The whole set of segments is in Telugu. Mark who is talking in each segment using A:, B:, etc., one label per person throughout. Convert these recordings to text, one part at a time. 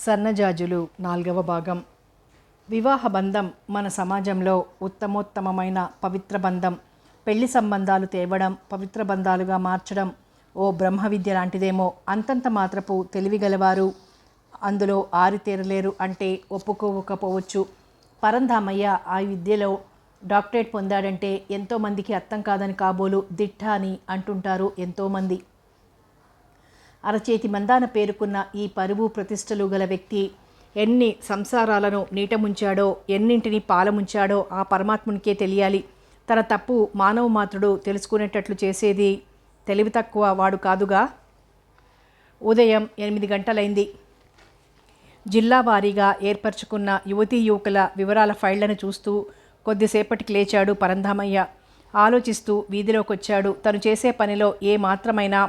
A: సన్నజాజులు 4వ భాగం. వివాహ బంధం మన సమాజంలో ఉత్తమోత్తమమైన పవిత్ర బంధం. పెళ్లి సంబంధాలు తేవడం, పవిత్ర బంధాలుగా మార్చడం ఓ బ్రహ్మ విద్య లాంటిదేమో. అంతంత మాత్రపు తెలివిగలవారు అందులో ఆరితేరలేరు అంటే ఒప్పుకోకపోవచ్చు. పరంధామయ్య ఆ విద్యలో డాక్టరేట్ పొందాడంటే ఎంతోమందికి అర్థం కాదని కాబోలు దిట్ట అని అంటుంటారు ఎంతోమంది. అరచేతి మందాన పేరుకున్న ఈ పరువు ప్రతిష్టలు గల వ్యక్తి ఎన్ని సంసారాలను నీట ముంచాడో, ఎన్నింటిని పాలముంచాడో ఆ పరమాత్మునికే తెలియాలి. తన తప్పు మానవ మాత్రుడు తెలుసుకునేటట్లు చేసేది తెలివి తక్కువ వాడు కాదుగా. ఉదయం 8 గంటలైంది. జిల్లా వారీగా ఏర్పరచుకున్న యువతీ యువకుల వివరాల ఫైళ్లను చూస్తూ కొద్దిసేపటికి లేచాడు పరంధామయ్య. ఆలోచిస్తూ వీధిలోకొచ్చాడు. తను చేసే పనిలో ఏ మాత్రమైనా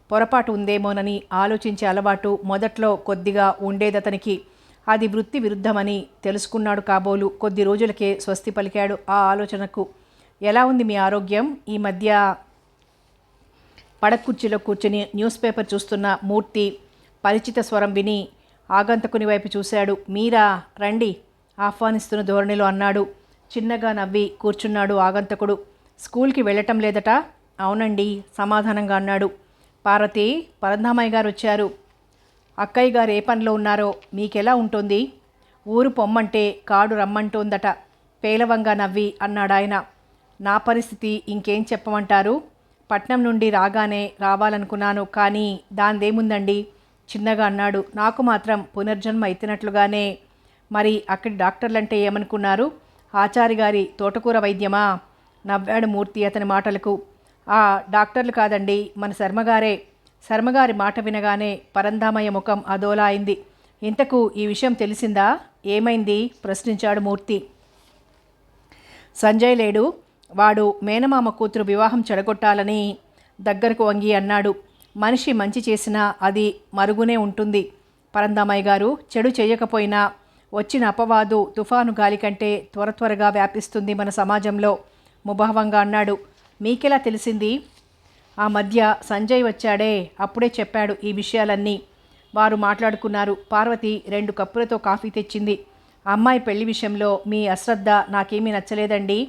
A: పొరపాటు ఉందేమోనని ఆలోచించే అలవాటు మొదట్లో కొద్దిగా ఉండేదతనికి. అది వృత్తి విరుద్ధమని తెలుసుకున్నాడు కాబోలు. కొద్ది రోజులకే స్వస్తి పలికాడు ఆ ఆలోచనకు. ఎలా ఉంది మీ ఆరోగ్యం? ఈ మధ్య పడకుర్చీలో కూర్చుని న్యూస్ పేపర్ చూస్తున్న మూర్తి పరిచిత స్వరం విని ఆగంతకుని వైపు చూశాడు. మీరా, రండి ఆహ్వానిస్తున్న ధోరణిలో అన్నాడు. చిన్నగా నవ్వి కూర్చున్నాడు ఆగంతకుడు. స్కూల్కి వెళ్ళటం లేదట? అవునండి సమాధానంగా అన్నాడు. పార్వతి, పరంధామయ్య గారు వచ్చారు. అక్కయ్య గారు ఏ పనిలో ఉన్నారో మీకెలా ఉంటుంది? ఊరు పొమ్మంటే కాడు రమ్మంటోందట పేలవంగా నవ్వి అన్నాడాయన. నా పరిస్థితి ఇంకేం చెప్పమంటారు? పట్నం నుండి రాగానే రావాలనుకున్నాను, కానీ దాందేముందండి చిన్నగా అన్నాడు. నాకు మాత్రం పునర్జన్మ ఎత్తినట్లుగానే. మరి అక్కడి డాక్టర్లంటే ఏమనుకున్నారు? ఆచారి గారి తోటకూర వైద్యమా? నవ్వాడు మూర్తి అతని మాటలకు. ఆ డాక్టర్లు కాదండి, మన శర్మగారే. శర్మగారి మాట వినగానే పరంధామయ్య ముఖం అదోలా అయింది. ఇంతకు ఈ విషయం తెలిసిందా? ఏమైంది? ప్రశ్నించాడు మూర్తి. సంజయ్ లేడు. వాడు మేనమామ కూతురు వివాహం చెడగొట్టాలని దగ్గరకు వంగి అన్నాడు. మనిషి మంచి చేసినా అది మరుగునే ఉంటుంది పరంధామయ్య గారు. చెడు చేయకపోయినా వచ్చిన అపవాదు తుఫాను గాలి కంటే త్వరగా వ్యాపిస్తుంది మన సమాజంలో ముభావంగా అన్నాడు. మీకెలా తెలిసింది? ఆ మధ్య సంజయ్ వచ్చాడే, అప్పుడే చెప్పాడు ఈ విషయాలన్నీ. వారు మాట్లాడుకున్నారు. పార్వతి 2 కప్పులతో కాఫీ తెచ్చింది. అమ్మాయి పెళ్లి విషయంలో మీ అశ్రద్ధ నాకేమీ నచ్చలేదండి.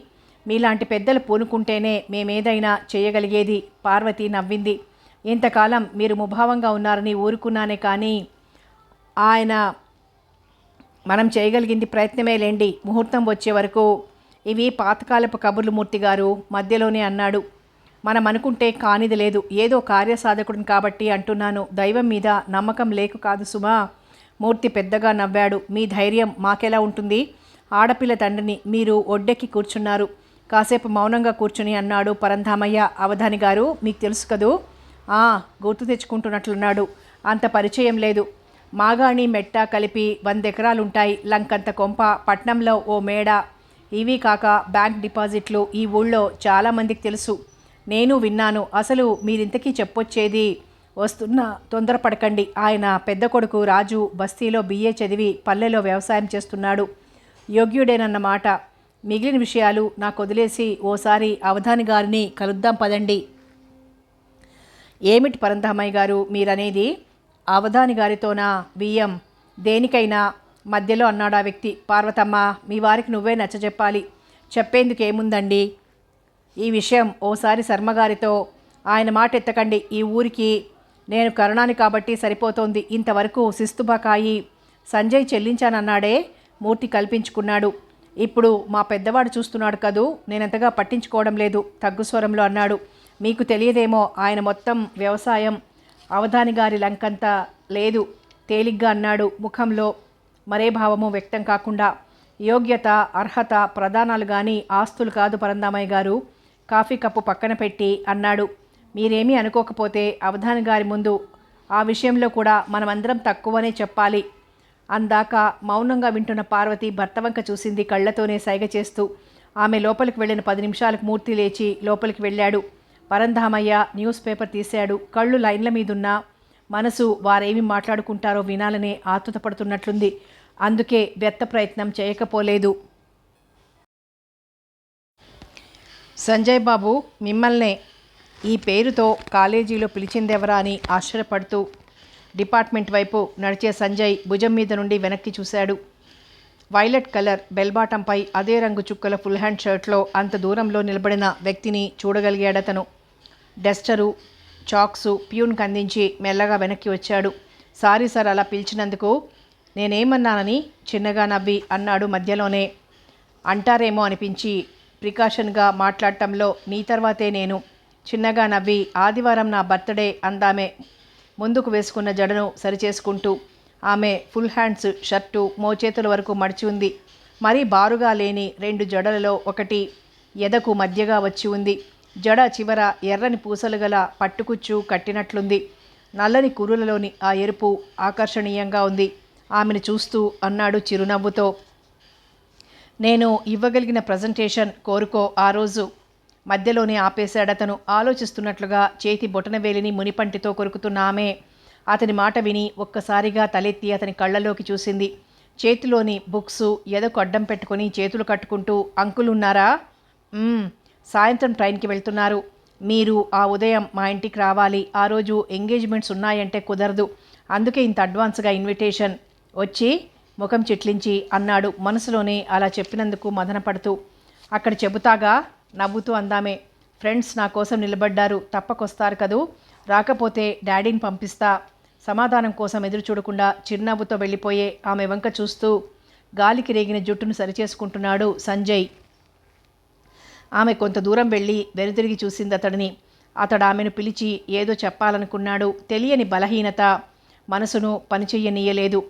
A: మీలాంటి పెద్దలు పూనుకుంటేనే మేమేదైనా చేయగలిగేది. పార్వతి నవ్వింది. ఇంతకాలం మీరు ముభావంగా ఉన్నారని ఊరుకున్నానే, కానీ మనం చేయగలిగింది ప్రయత్నమే లేండి. ముహూర్తం వచ్చే వరకు. ఇవి పాతకాలపు కబుర్లు మూర్తి గారు మధ్యలోనే అన్నాడు. మనం అనుకుంటే కానిది లేదు. ఏదో కార్యసాధకుడిని కాబట్టి అంటున్నాను. దైవం మీద నమ్మకం లేక కాదు సుమా. మూర్తి పెద్దగా నవ్వాడు. మీ ధైర్యం మాకెలా ఉంటుంది? ఆడపిల్ల తండ్రిని మీరు ఒడ్డెక్కి కూర్చున్నారు. కాసేపు మౌనంగా కూర్చుని అన్నాడు పరంధామయ్య. అవధాని గారు మీకు తెలుసు కదూ? గుర్తు తెచ్చుకుంటున్నట్లున్నాడు. అంత పరిచయం లేదు. మాగాణి మెట్ట కలిపి 100 ఎకరాలుంటాయి. లంకంత కొంప, పట్నంలో ఓ మేడ. ఇవి కాక బ్యాంక్ డిపాజిట్లు ఈ ఊళ్ళో చాలామందికి తెలుసు. నేను విన్నాను. అసలు మీరింతకీ చెప్పొచ్చేది? వస్తున్నా, తొందరపడకండి. ఆయన పెద్ద కొడుకు రాజు బస్తీలో BA చదివి పల్లెలో వ్యవసాయం చేస్తున్నాడు. యోగ్యుడేనన్నమాట. మిగిలిన విషయాలు నాకు వదిలేసి ఓసారి అవధాని గారిని కలుద్దాం పదండి. ఏమిటి పరంధామయ్య గారు మీరనేది? అవధాని గారితోనా? వియ్యం దేనికైనా మధ్యలో అన్నాడు ఆ వ్యక్తి. పార్వతమ్మ, మీ వారికి నువ్వే నచ్చజెప్పాలి. చెప్పేందుకేముందండి? ఈ విషయం ఓసారి శర్మగారితో. ఆయన మాట ఎత్తకండి. ఈ ఊరికి నేను కరుణాని కాబట్టి సరిపోతోంది. ఇంతవరకు శిస్తు బకాయి సంజయ్ చెల్లించానన్నాడే. మూర్తి కల్పించుకున్నాడు. ఇప్పుడు మా పెద్దవాడు చూస్తున్నాడు కదూ, నేనంతగా పట్టించుకోవడం లేదు తగ్గు స్వరంలో అన్నాడు. మీకు తెలియదేమో, ఆయన మొత్తం వ్యవసాయం అవధాని గారి లంకంతా లేదు తేలిగ్గా అన్నాడు, ముఖంలో మరే భావము వ్యక్తం కాకుండా. యోగ్యత, అర్హత ప్రధానాలు కానీ ఆస్తులు కాదు పరంధామయ్య గారు. కాఫీ కప్పు పక్కన పెట్టి అన్నాడు. మీరేమీ అనుకోకపోతే అవధాని గారి ముందు ఆ విషయంలో కూడా మనమందరం తక్కువనే చెప్పాలి. అందాక మౌనంగా వింటున్న పార్వతి భర్త వంక చూసింది కళ్లతోనే సైగ చేస్తూ. ఆమె లోపలికి వెళ్ళిన 10 నిమిషాలకు మూర్తి లేచి లోపలికి వెళ్ళాడు. పరంధామయ్య న్యూస్ పేపర్ తీశాడు. కళ్ళు లైన్ల మీదున్నా మనసు వారేమి మాట్లాడుకుంటారో వినాలనే ఆతుతపడుతున్నట్లుంది. అందుకే వ్యర్థ ప్రయత్నం చేయకపోలేదు. సంజయ్ బాబు మిమ్మల్నే ఈ పేరుతో కాలేజీలో పిలిచిందెవరా అని ఆశ్చర్యపడుతూ డిపార్ట్మెంట్ వైపు నడిచే సంజయ్ భుజం మీద నుండి వెనక్కి చూశాడు. వైలెట్ కలర్ బెల్బాటంపై అదే రంగు చుక్కల ఫుల్ హ్యాండ్ షర్ట్లో అంత దూరంలో నిలబడిన వ్యక్తిని చూడగలిగాడతను. డస్టరు, చాక్సు ప్యూన్కి అందించి మెల్లగా వెనక్కి వచ్చాడు. సారీ సార్, అలా పిలిచినందుకు. నేనేమన్నానని చిన్నగా నవ్వి అన్నాడు మధ్యలోనే. అంటారేమో అనిపించి ప్రికాషన్గా మాట్లాడటంలో నీ తర్వాతే నేను. చిన్నగా నవ్వి ఆదివారం నా బర్త్డే అందామే ముందుకు వేసుకున్న జడను సరిచేసుకుంటూ. ఆమె ఫుల్ హ్యాండ్స్ షర్టు మోచేతుల వరకు మడిచి ఉంది. మరీ బారుగా లేని 2 జడలలో ఒకటి ఎదకు మధ్యగా వచ్చి ఉంది. జడ చివర ఎర్రని పూసలు గల పట్టుకుచ్చు కట్టినట్లుంది. నల్లని కురులలోని ఆ ఎరుపు ఆకర్షణీయంగా ఉంది. ఆమెను చూస్తూ అన్నాడు చిరునవ్వుతో, నేను ఇవ్వగలిగిన ప్రజెంటేషన్ కోరుకో ఆ రోజు. మధ్యలోనే ఆపేశాడతను. ఆలోచిస్తున్నట్లుగా చేతి బొటనవేలిని మునిపంటితో కొరుకుతున్న ఆమె అతని మాట విని ఒక్కసారిగా తలెత్తి అతని కళ్ళలోకి చూసింది. చేతిలోని బుక్సు ఎదకు అడ్డం పెట్టుకుని చేతులు కట్టుకుంటూ, అంకుల్ ఉన్నారా? సాయంత్రం ట్రైన్కి వెళ్తున్నారు. మీరు ఆ ఉదయం మా ఇంటికి రావాలి. ఆ రోజు ఎంగేజ్మెంట్స్ ఉన్నాయంటే కుదరదు. అందుకే ఇంత అడ్వాన్స్గా ఇన్విటేషన్. వచ్చి ముఖం చిట్లించి అన్నాడు, మనసులోనే అలా చెప్పినందుకు మదనపడుతూ. అక్కడ చెబుతాగా నవ్వుతూ అందామే. ఫ్రెండ్స్ నా కోసం నిలబడ్డారు, తప్పకొస్తారు కదూ. రాకపోతే డాడీని పంపిస్తా. సమాధానం కోసం ఎదురు చూడకుండా చిరునవ్వుతో వెళ్ళిపోయే ఆమె వంక చూస్తూ గాలికి రేగిన జుట్టును సరిచేసుకుంటున్నాడు సంజయ్. ఆమె కొంత దూరం వెళ్ళి వెనుతిరిగి చూసింది అతడిని. అతడు ఆమెను పిలిచి ఏదో చెప్పాలనుకున్నాడు. తెలియని బలహీనత మనసును పనిచెయ్యనీయలేదు.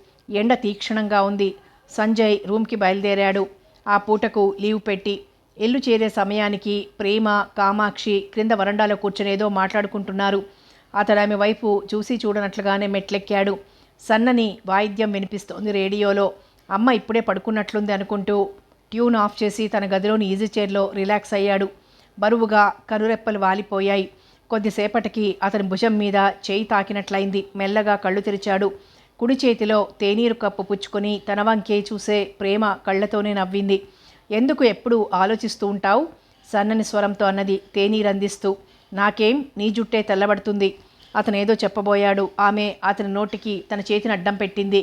A: ఎండ తీక్షణంగా ఉంది. సంజయ్ రూమ్కి బయలుదేరాడు. ఆ పూటకు లీవ్ పెట్టి. ఇల్లు చేరే సమయానికి ప్రేమ, కామాక్షి క్రింద వరండాలో కూర్చొనేదో మాట్లాడుకుంటున్నారు. అతడు ఆమె వైపు చూసి చూడనట్లుగానే మెట్లెక్కాడు. సన్నని వాయిద్యం వినిపిస్తోంది రేడియోలో. అమ్మ ఇప్పుడే పడుకున్నట్లుంది అనుకుంటూ ట్యూన్ ఆఫ్ చేసి తన గదిలోని ఈజీ చైర్లో రిలాక్స్ అయ్యాడు. బరువుగా కనురెప్పలు వాలిపోయాయి. కొద్దిసేపటికి అతని భుజం మీద చేయి తాకినట్లయింది. మెల్లగా కళ్ళు తెరిచాడు. కుడి చేతిలో తేనీరు కప్పు పుచ్చుకొని తన వంకే చూసే ప్రేమ కళ్ళతోనే నవ్వింది. ఎందుకు ఎప్పుడు ఆలోచిస్తూ ఉంటావు? సన్నని స్వరంతో అన్నది తేనీరందిస్తూ. నాకేం, నీ జుట్టే తెల్లబడుతుంది. అతను ఏదో చెప్పబోయాడు. ఆమె అతని నోటికి తన చేతిని అడ్డం పెట్టింది.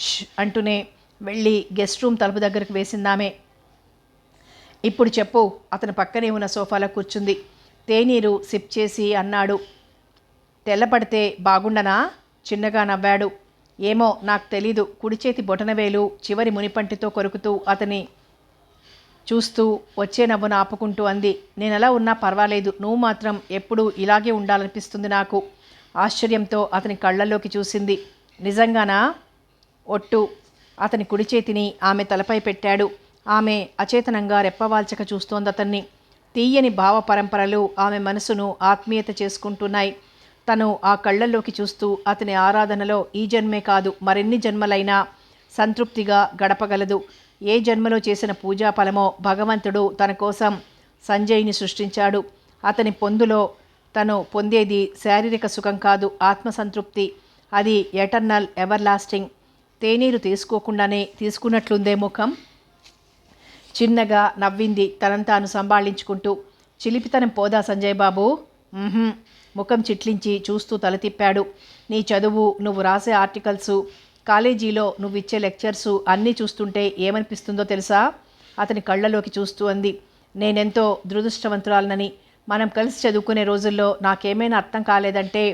A: ష్ అంటూనే వెళ్ళి గెస్ట్ రూమ్ తలుపు దగ్గరకు వేసిందామె. ఇప్పుడు చెప్పు. అతని పక్కనే ఉన్న సోఫాలో కూర్చుంది. తేనీరు సిప్ చేసి అన్నాడు, తెల్లపడితే బాగుండనా? చిన్నగా నవ్వాడు. ఏమో నాకు తెలీదు. కుడి చేతి బొటనవేలు చివరి మునిపంటితో కొరుకుతూ అతని చూస్తూ వచ్చే నవ్వును ఆపుకుంటూ అంది, నేనెలా ఉన్నా పర్వాలేదు, నువ్వు మాత్రం ఎప్పుడూ ఇలాగే ఉండాలనిపిస్తుంది నాకు. ఆశ్చర్యంతో అతని కళ్ళల్లోకి చూసింది. నిజంగానా? ఒట్టు. అతని కుడి చేతిని ఆమె తలపై పెట్టాడు. ఆమె అచేతనంగా రెప్పవాల్చక చూస్తోంది అతన్ని. తీయని భావ పరంపరలు ఆమె మనసును ఆత్మీయత చేసుకుంటున్నాయి. తను ఆ కళ్ళల్లోకి చూస్తూ అతని ఆరాధనలో ఈ జన్మే కాదు మరెన్ని జన్మలైనా సంతృప్తిగా గడపగలదు. ఏ జన్మలో చేసిన పూజా ఫలమో భగవంతుడు తన కోసం సంజయ్ని సృష్టించాడు. అతని పొందులో తను పొందేది శారీరక సుఖం కాదు, ఆత్మసంతృప్తి. అది ఎటర్నల్, ఎవర్ లాస్టింగ్. తేనీరు తీసుకోకుండానే తీసుకున్నట్లుందే ముఖం. చిన్నగా నవ్వింది తనంతాను సంభాళించుకుంటూ. చిలిపితనం పోదా సంజయ్ బాబు? ముఖం చిట్లించి చూస్తూ తల తిప్పాడు. నీ చదువు, నువ్వు రాసే ఆర్టికల్సు, కాలేజీలో నువ్విచ్చే లెక్చర్సు అన్నీ చూస్తుంటే ఏమనిపిస్తుందో తెలుసా? అతని కళ్ళలోకి చూస్తూ అంది. నేనెంతో దురదృష్టవంతురాలనని, మనం కలిసి చదువుకునే రోజుల్లో నాకేమైనా అర్థం కాలేదంటే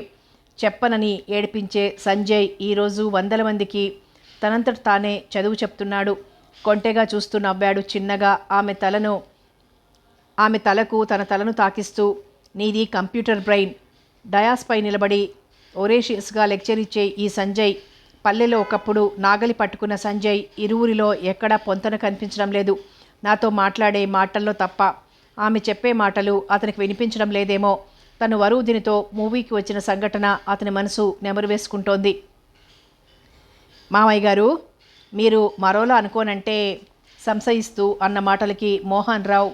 A: చెప్పనని ఏడిపించే సంజయ్ ఈరోజు 100 మందికి తనంతట తానే చదువు చెప్తున్నాడు. కొంటెగా చూస్తూ నవ్వాడు చిన్నగా ఆమె తలకు తన తలను తాకిస్తూ. నీది కంప్యూటర్ బ్రెయిన్. డయాస్పై నిలబడి ఒరేషియస్గా లెక్చర్ ఇచ్చే ఈ సంజయ్, పల్లెలో ఒకప్పుడు నాగలి పట్టుకున్న సంజయ్ ఇరువురిలో ఎక్కడా పొంతన కనిపించడం లేదు. నాతో మాట్లాడే మాటల్లో తప్ప. ఆమె చెప్పే మాటలు అతనికి వినిపించడం లేదేమో. తను వరుదినితో మూవీకి వచ్చిన సంఘటన అతని మనసు నెమరు వేసుకుంటోంది. మామయ్య గారు, మీరు మరోలా అనుకోనంటే సంశయిస్తూ అన్న మాటలకి మోహన్ రావు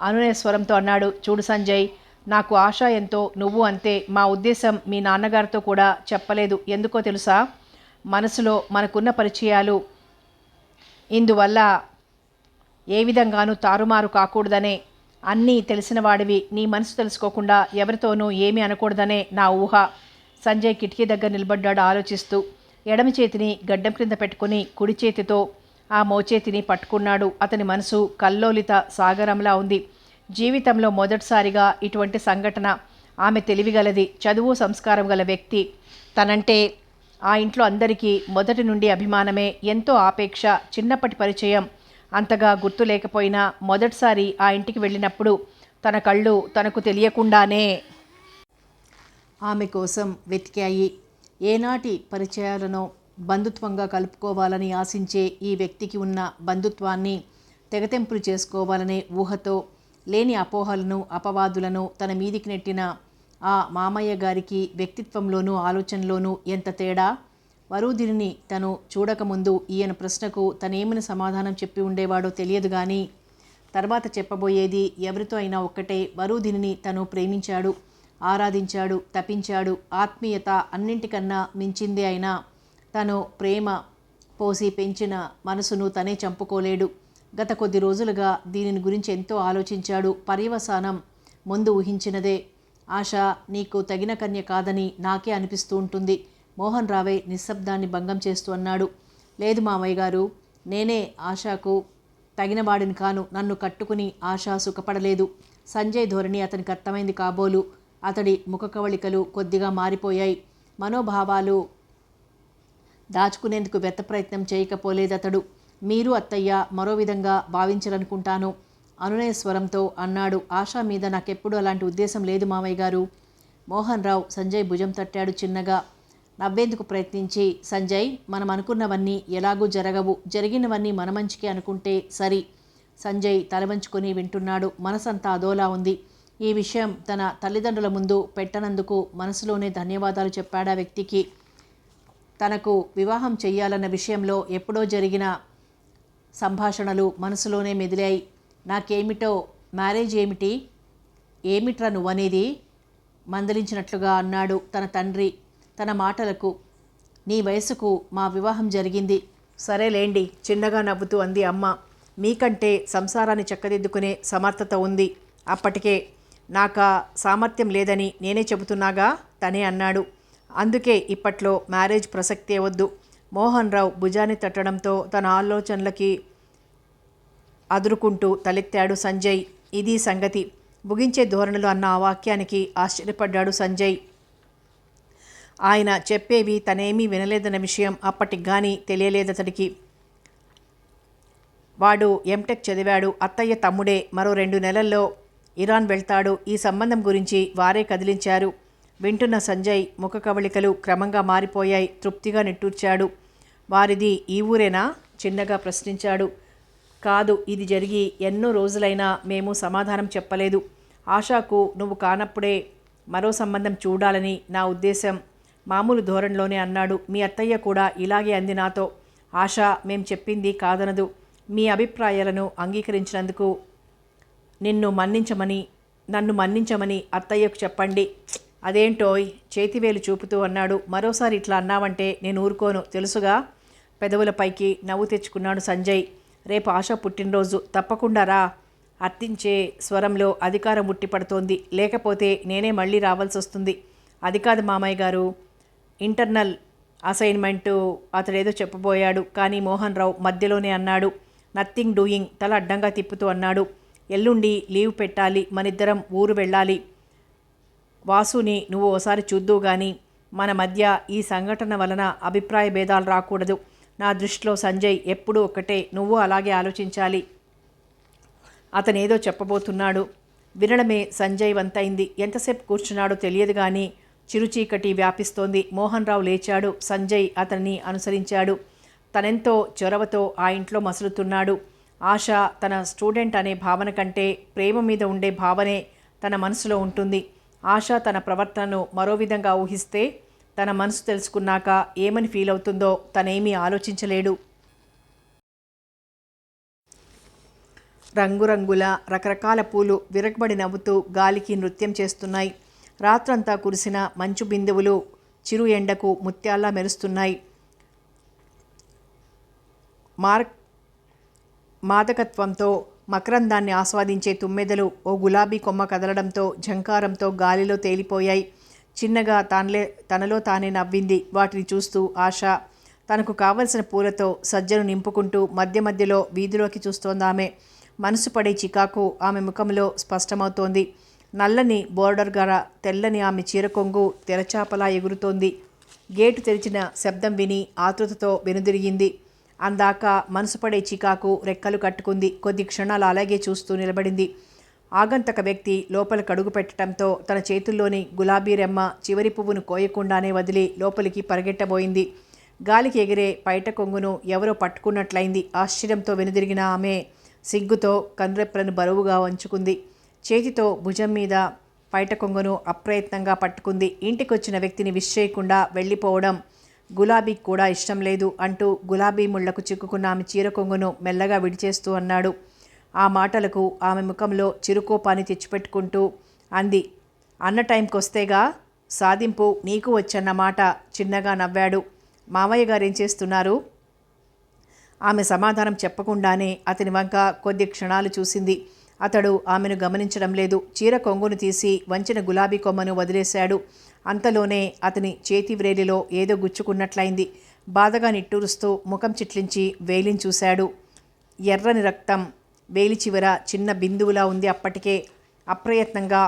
A: అనునయ స్వరంతో అన్నాడు, చూడు సంజయ్, నాకు ఆశ ఎంతో, నువ్వు అంతే. మా ఉద్దేశం మీ నాన్నగారితో కూడా చెప్పలేదు. ఎందుకో తెలుసా? మనసులో మనకున్న పరిచయాలు ఇందువల్ల ఏ విధంగానూ తారుమారు కాకూడదనే. అన్నీ తెలిసిన వాడివి నీ మనసు తెలుసుకోకుండా ఎవరితోనూ ఏమీ అనకూడదనే నా ఊహ. సంజయ్ కిటికీ దగ్గర నిలబడ్డాడు ఆలోచిస్తూ. ఎడమ చేతిని గడ్డం క్రింద పెట్టుకుని కుడి చేతితో ఆ మోచేతిని పట్టుకున్నాడు. అతని మనసు కల్లోలిత సాగరంలా ఉంది. జీవితంలో మొదటిసారిగా ఇటువంటి సంఘటన. ఆమె తెలివిగలది, చదువు సంస్కారం గల వ్యక్తి. తనంటే ఆ ఇంట్లో అందరికీ మొదటి నుండి అభిమానమే, ఎంతో ఆపేక్ష. చిన్నప్పటి పరిచయం అంతగా గుర్తు లేకపోయినా మొదటిసారి ఆ ఇంటికి వెళ్ళినప్పుడు తన కళ్ళు తనకు తెలియకుండానే ఆమె కోసం వెతికాయి. ఏనాటి పరిచయాలనో బంధుత్వంగా కలుపుకోవాలని ఆశించే ఈ వ్యక్తికి ఉన్న బంధుత్వాన్ని తెగతెంపులు చేసుకోవాలనే ఊహతో లేని అపోహలను అపవాదులను తన మీదికి నెట్టిన ఆ మామయ్య గారికి వ్యక్తిత్వంలోనూ ఆలోచనలోనూ ఎంత తేడా! వరూధినిని తను చూడకముందు ఈయన ప్రశ్నకు తనేమని సమాధానం చెప్పి ఉండేవాడో తెలియదు కానీ తర్వాత చెప్పబోయేది ఎవరితో అయినా ఒక్కటే. వరూధినిని తను ప్రేమించాడు, ఆరాధించాడు, తపించాడు. ఆత్మీయత అన్నింటికన్నా మించిందే అయినా తను ప్రేమ పోసి పెంచిన మనసును తనే చంపుకోలేడు. గత కొద్ది రోజులుగా దీనిని గురించి ఎంతో ఆలోచించాడు. పర్యవసానం ముందు ఊహించినదే. ఆశ నీకు తగిన కన్య కాదని నాకే అనిపిస్తూ ఉంటుంది. మోహన్ రావే నిశ్శబ్దాన్ని భంగం చేస్తూ అన్నాడు. లేదు మామయ్య గారు, నేనే ఆశకు తగినవాడిని కాను. నన్ను కట్టుకుని ఆశ సుఖపడలేదు. సంజయ్ ధోరణి అతనికి అర్థమైంది కాబోలు. అతడి ముఖ కవళికలు కొద్దిగా మారిపోయాయి. మనోభావాలు దాచుకునేందుకు వ్యర్థ ప్రయత్నం చేయకపోలేదతడు. మీరు అత్తయ్య మరో విధంగా భావించరనుకుంటాను అనునయ స్వరంతో అన్నాడు. ఆశ మీద నాకెప్పుడు అలాంటి ఉద్దేశం లేదు మామయ్య గారు. మోహన్ రావు సంజయ్ భుజం తట్టాడు చిన్నగా. నవ్వేందుకు ప్రయత్నించి, సంజయ్, మనం అనుకున్నవన్నీ ఎలాగూ జరగవు. జరిగినవన్నీ మన మంచికే అనుకుంటే సరి. సంజయ్ తలవంచుకొని వింటున్నాడు. మనసంతా అదోలా ఉంది. ఈ విషయం తన తల్లిదండ్రుల ముందు పెట్టనందుకు మనసులోనే ధన్యవాదాలు చెప్పాడా వ్యక్తికి. తనకు వివాహం చెయ్యాలన్న విషయంలో ఎప్పుడో జరిగిన సంభాషణలు మనసులోనే మెదిలాయి. నాకేమిటో మ్యారేజ్ ఏమిటి, ఏమిట్రా నువ్వనేది మందలించినట్లుగా అన్నాడు తన తండ్రి. తన మాటలకు నీ వయసుకు మా వివాహం జరిగింది. సరేలేండి, చిన్నగా నవ్వుతూ అంది అమ్మ. మీకంటే సంసారాన్ని చక్కదిద్దుకునే సమర్థత ఉంది. అప్పటికే నాకా సామర్థ్యం లేదని నేనే చెబుతున్నాగా తనే అన్నాడు. అందుకే ఇప్పట్లో మ్యారేజ్ ప్రసక్తే వద్దు. మోహన్ రావు భుజాన్ని తట్టడంతో తన ఆలోచనలకి అదురుకుంటూ తలెత్తాడు సంజయ్. ఇది సంగతి. ముగించే ధోరణిలో అన్న ఆ వాక్యానికి ఆశ్చర్యపడ్డాడు సంజయ్. ఆయన చెప్పేవి తనేమీ వినలేదన్న విషయం అప్పటికి కానీ తెలియలేదతడికి. వాడు ఎంటెక్ చదివాడు. అత్తయ్య తమ్ముడే. మరో 2 నెలల్లో ఇరాన్ వెళ్తాడు. ఈ సంబంధం గురించి వారే కదిలించారు. వింటున్న సంజయ్ ముఖ కవళికలు క్రమంగా మారిపోయాయి. తృప్తిగా నిట్టూర్చాడు. వారిది ఈ ఊరేనా? చిన్నగా ప్రశ్నించాడు. కాదు, ఇది జరిగి ఎన్నో రోజులైనా మేము సమాధానం చెప్పలేదు. ఆశాకు నువ్వు కానప్పుడే మరో సంబంధం చూడాలని నా ఉద్దేశం. మామూలు ధోరణిలోనే అన్నాడు. మీ అత్తయ్య కూడా ఇలాగే అంది నాతో. ఆశ మేం చెప్పింది కాదనదు. మీ అభిప్రాయాలను అంగీకరించినందుకు నన్ను మన్నించమని అత్తయ్యకు చెప్పండి. అదేంటోయ్ చేతివేలు చూపుతూ అన్నాడు. మరోసారి ఇట్లా అన్నావంటే నేను ఊరుకోను తెలుసుగా. పెదవులపైకి నవ్వు తెచ్చుకున్నాడు సంజయ్. రేపు ఆశ పుట్టినరోజు, తప్పకుండా రా. అర్థించే స్వరంలో అధికారం ఉట్టిపడుతోంది. లేకపోతే నేనే మళ్ళీ రావాల్సి వస్తుంది. అది కాదు మామయ్య గారు, ఇంటర్నల్ అసైన్మెంటు అతడేదో చెప్పబోయాడు. కానీ మోహన్ రావు మధ్యలోనే అన్నాడు. నథింగ్ డూయింగ్ తల అడ్డంగా తిప్పుతూ అన్నాడు. ఎల్లుండి లీవ్ పెట్టాలి. మనిద్దరం ఊరు వెళ్ళాలి. వాసుని నువ్వు ఓసారి చూద్దువు గాని మన మధ్య ఈ సంఘటన వలన అభిప్రాయ భేదాలు రాకూడదు. నా దృష్టిలో సంజయ్ ఎప్పుడూ ఒక్కటే. నువ్వు అలాగే ఆలోచించాలి. అతనేదో చెప్పబోతున్నాడు. వినడమే సంజయ్ వంతైంది. ఎంతసేపు కూర్చున్నాడో తెలియదు కానీ చిరుచీకటి వ్యాపిస్తోంది. మోహన్ రావు లేచాడు. సంజయ్ అతన్ని అనుసరించాడు. తనెంతో చొరవతో ఆ ఇంట్లో మసులుతున్నాడు. ఆశ తన స్టూడెంట్ అనే భావన కంటే ప్రేమ మీద ఉండే భావనే తన మనసులో ఉంటుంది. ఆశ తన ప్రవర్తనను మరో విధంగా ఊహిస్తే తన మనసు తెలుసుకున్నాక ఏమని ఫీల్ అవుతుందో తనేమీ ఆలోచించలేడు. రంగురంగుల రకరకాల పూలు విరగబడి నవ్వుతూ గాలికి నృత్యం చేస్తున్నాయి. రాత్రంతా కురిసిన మంచు బిందువులు చిరు ఎండకు ముత్యాల్లా మెరుస్తున్నాయి. మాదకత్వంతో మకరందాన్ని ఆస్వాదించే తుమ్మెదలు ఓ గులాబీ కొమ్మ కదలడంతో ఝంకారంతో గాలిలో తేలిపోయాయి. చిన్నగా తనలో తానే నవ్వింది. వాటిని చూస్తూ ఆశ తనకు కావలసిన పూలతో సజ్జను నింపుకుంటూ మధ్య మధ్యలో వీధిలోకి చూస్తోందామె. మనసు పడే చికాకు ఆమె ముఖంలో స్పష్టమవుతోంది. నల్లని బోర్డర్ గల తెల్లని ఆమె చీర కొంగు తెరచాపలా ఎగురుతోంది. గేటు తెరిచిన శబ్దం విని ఆతృతతో వెనుదిరిగింది. అందాక మనసు పడే చికాకు రెక్కలు కట్టుకుంది. కొద్ది క్షణాలు అలాగే చూస్తూ నిలబడింది. ఆగంతక వ్యక్తి లోపలికి అడుగు పెట్టడంతో తన చేతుల్లోని గులాబీ రెమ్మ చివరి పువ్వును కోయకుండానే వదిలి లోపలికి పరిగెట్టబోయింది. గాలికి ఎగిరే పైట కొంగును ఎవరో పట్టుకున్నట్లయింది. ఆశ్చర్యంతో వెనుదిరిగిన ఆమె సిగ్గుతో కనురెప్పలను బరువుగా వంచుకుంది. చేతితో భుజం మీద పైట కొంగును అప్రయత్నంగా పట్టుకుంది. ఇంటికొచ్చిన వ్యక్తిని విష్ చేయకుండా వెళ్ళిపోవడం గులాబీకి కూడా ఇష్టం లేదు అంటూ గులాబీ ముళ్లకు చిక్కుకున్న ఆమె చీర కొంగును మెల్లగా విడిచేస్తూ అన్నాడు. ఆ మాటలకు ఆమె ముఖంలో చిరుకోపాన్ని తెచ్చిపెట్టుకుంటూ అంది, అన్న టైంకి వస్తేగా సాధింపు నీకు వచ్చన్నమాట. చిన్నగా నవ్వాడు. మామయ్య గారు ఏం చేస్తున్నారు? ఆమె సమాధానం చెప్పకుండానే అతని వంక కొద్ది క్షణాలు చూసింది. అతడు ఆమెను గమనించడం లేదు. చీర కొంగును తీసి వంచిన గులాబీ కొమ్మను వదిలేశాడు. అంతలోనే అతని చేతి వ్రేలిలో ఏదో గుచ్చుకున్నట్లయింది. బాధగా నిట్టూరుస్తూ ముఖం చిట్లించి వేలిని చూశాడు. ఎర్రని రక్తం వేలి చివర చిన్న బిందువులా ఉంది. అప్పటికే అప్రయత్నంగా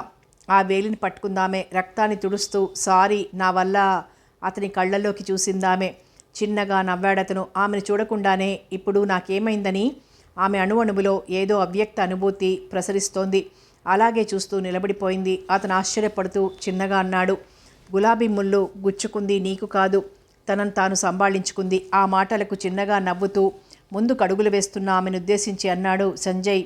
A: ఆ వేలిని పట్టుకుందామే. రక్తాన్ని తుడుస్తూ సారీ నా వల్ల అతని కళ్ళల్లోకి చూసిందామె. చిన్నగా నవ్వాడతను. ఆమెను చూడకుండానే ఇప్పుడు నాకేమైందని ఆమె అణువణువులో ఏదో అవ్యక్త అనుభూతి ప్రసరిస్తోంది. అలాగే చూస్తూ నిలబడిపోయింది. అతను ఆశ్చర్యపడుతూ చిన్నగా అన్నాడు, గులాబీ ముళ్ళు గుచ్చుకుంది నీకు కాదు, తనను తాను సంభాళించుకుంది. ఆ మాటలకు చిన్నగా నవ్వుతూ ముందుకు అడుగులు వేస్తున్న ఆమెను ఉద్దేశించి అన్నాడు సంజయ్.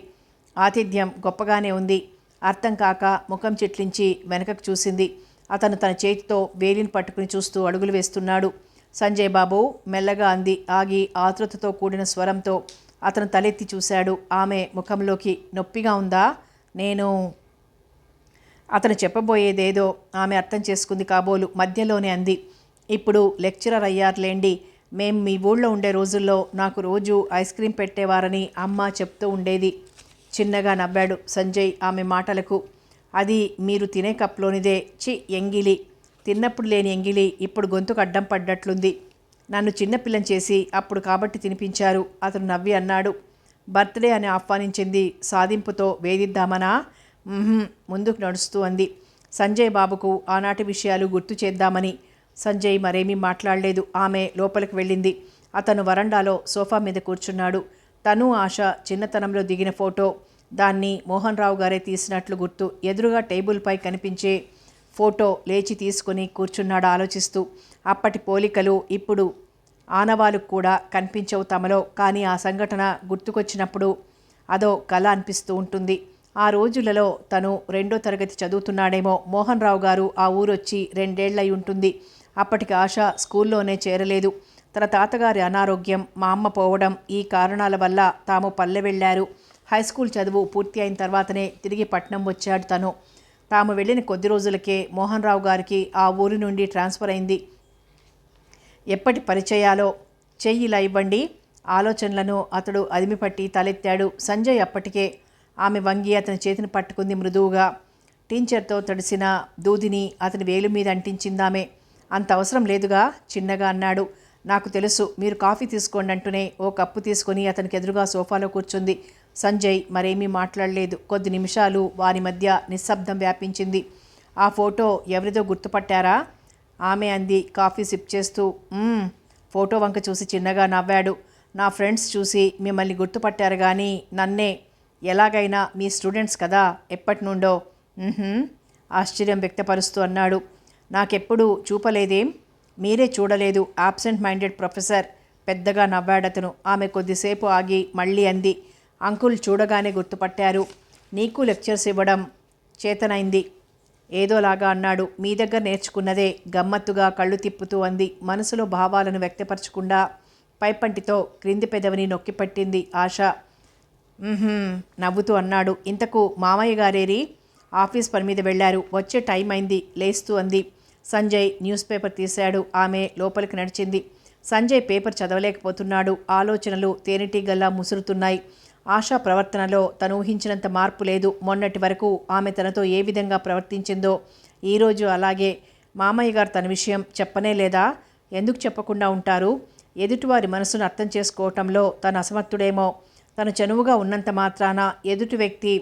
A: ఆతిథ్యం గొప్పగానే ఉంది. అర్థం కాక ముఖం చిట్లించి వెనకకు చూసింది. అతను తన చేతితో వేలిని పట్టుకుని చూస్తూ అడుగులు వేస్తున్నాడు. సంజయ్ బాబు మెల్లగా అంది. ఆగి ఆతృతతో కూడిన స్వరంతో అతను తలెత్తి చూశాడు. ఆమె ముఖంలోకి. నొప్పిగా ఉందా? అతను చెప్పబోయేదేదో ఆమె అర్థం చేసుకుంది కాబోలు. మధ్యలోనే అంది, ఇప్పుడు లెక్చరర్ అయ్యారులేండి. మేం మీ ఊళ్ళో ఉండే రోజుల్లో నాకు రోజు ఐస్ క్రీం పెట్టేవారని అమ్మ చెప్తూ ఉండేది. చిన్నగా నవ్వాడు సంజయ్ ఆమె మాటలకు. అది మీరు తినే కప్లోనిదే. ఎంగిలి. తిన్నప్పుడు లేని ఎంగిలి ఇప్పుడు గొంతుకు అడ్డం పడ్డట్లుంది. నన్ను చిన్నపిల్లని చేసి అప్పుడు కాబట్టి తినిపించారు. అతను నవ్వి అన్నాడు. బర్త్డే అని ఆహ్వానించింది సాధింపుతో వేధిద్దామనా? ముందుకు నడుస్తూ అంది. సంజయ్ బాబుకు ఆనాటి విషయాలు గుర్తు చేద్దామని. సంజయ్ మరేమీ మాట్లాడలేదు. ఆమె లోపలికి వెళ్ళింది. అతను వరండాలో సోఫా మీద కూర్చున్నాడు. తను ఆశ చిన్నతనంలో దిగిన ఫోటో. దాన్ని మోహన్ రావు గారే తీసినట్లు గుర్తు. ఎదురుగా టేబుల్పై కనిపించే ఫోటో లేచి తీసుకుని కూర్చున్నాడు ఆలోచిస్తూ. అప్పటి పోలికలు ఇప్పుడు ఆనవాలు కూడా కనిపించవు తమలో. కానీ ఆ సంఘటన గుర్తుకొచ్చినప్పుడు అదో కళ అనిపిస్తూ ఉంటుంది. ఆ రోజులలో తను 2వ తరగతి చదువుతున్నాడేమో. మోహన్ రావు గారు ఆ ఊరొచ్చి 2 ఏళ్లయి ఉంటుంది. అప్పటికి ఆశ స్కూల్లోనే చేరలేదు. తన తాతగారి అనారోగ్యం, మా అమ్మ పోవడం, ఈ కారణాల వల్ల తాము పల్లె వెళ్ళారు. హైస్కూల్ చదువు పూర్తి అయిన తర్వాతనే తిరిగి పట్నం వచ్చాడు తను. తాము వెళ్ళిన కొద్ది రోజులకే మోహన్ రావు గారికి ఆ ఊరి నుండి ట్రాన్స్ఫర్ అయింది. ఎప్పటి పరిచయాలో చెయ్యి ఇలా ఇవ్వండి. ఆలోచనలను అతడు అదిమిపట్టి తలెత్తాడు. సంజయ్ అప్పటికే ఆమె వంగి అతని చేతిని పట్టుకుంది మృదువుగా. టీచర్తో తడిసిన దూదిని అతని వేలు మీద అంటించిందామే. అంత అవసరం లేదుగా చిన్నగా అన్నాడు. నాకు తెలుసు, మీరు కాఫీ తీసుకోండి అంటూనే ఓ కప్పు తీసుకొని అతనికి ఎదురుగా సోఫాలో కూర్చుంది. సంజయ్ మరేమీ మాట్లాడలేదు. కొద్ది నిమిషాలు వారి మధ్య నిశ్శబ్దం వ్యాపించింది. ఆ ఫోటో ఎవరిదో గుర్తుపట్టారా? ఆమె అంది కాఫీ సిప్ చేస్తూ. ఫోటో వంక చూసి చిన్నగా నవ్వాడు. నా ఫ్రెండ్స్ చూసి మిమ్మల్ని గుర్తుపట్టారు కానీ నన్నే. ఎలాగైనా మీ స్టూడెంట్స్ కదా, ఎప్పటి నుండో? ఆశ్చర్యం వ్యక్తపరుస్తూ అన్నాడు. నాకెప్పుడు చూపలేదేం? మీరే చూడలేదు. Absent minded professor. పెద్దగా నవ్వాడతను. ఆమె కొద్దిసేపు ఆగి మళ్ళీ అంది, అంకుల్ చూడగానే గుర్తుపట్టారు. నీకు లెక్చర్స్ ఇవ్వడం చేతనైంది. ఏదోలాగా అన్నాడు. మీ దగ్గర నేర్చుకున్నదే. గమ్మత్తుగా కళ్ళు తిప్పుతూ అంది. మనసులో భావాలను వ్యక్తపరచకుండా పైపంటితో క్రింది పెదవిని నొక్కిపట్టింది ఆశ. నవ్వుతూ అన్నాడు. ఇంతకు మామయ్య గారేరి? ఆఫీస్ పని మీద వెళ్ళారు. వచ్చే టైం అయింది లేస్తూ అంది. సంజయ్ న్యూస్ పేపర్ తీశాడు. ఆమె లోపలికి నడిచింది. సంజయ్ పేపర్ చదవలేకపోతున్నాడు. ఆలోచనలు తేనెటీగల్లా ముసురుతున్నాయి. ఆశా ప్రవర్తనలో తను ఊహించినంత మార్పు లేదు. మొన్నటి వరకు ఆమె తనతో ఏ విధంగా ప్రవర్తించిందో ఈరోజు అలాగే. మామయ్య గారు తన విషయం చెప్పనే లేదా? ఎందుకు చెప్పకుండా ఉంటారు? ఎదుటివారి మనసును అర్థం చేసుకోవటంలో తను అసమర్థుడేమో. తను చనువుగా ఉన్నంత మాత్రాన ఎదుటి వ్యక్తి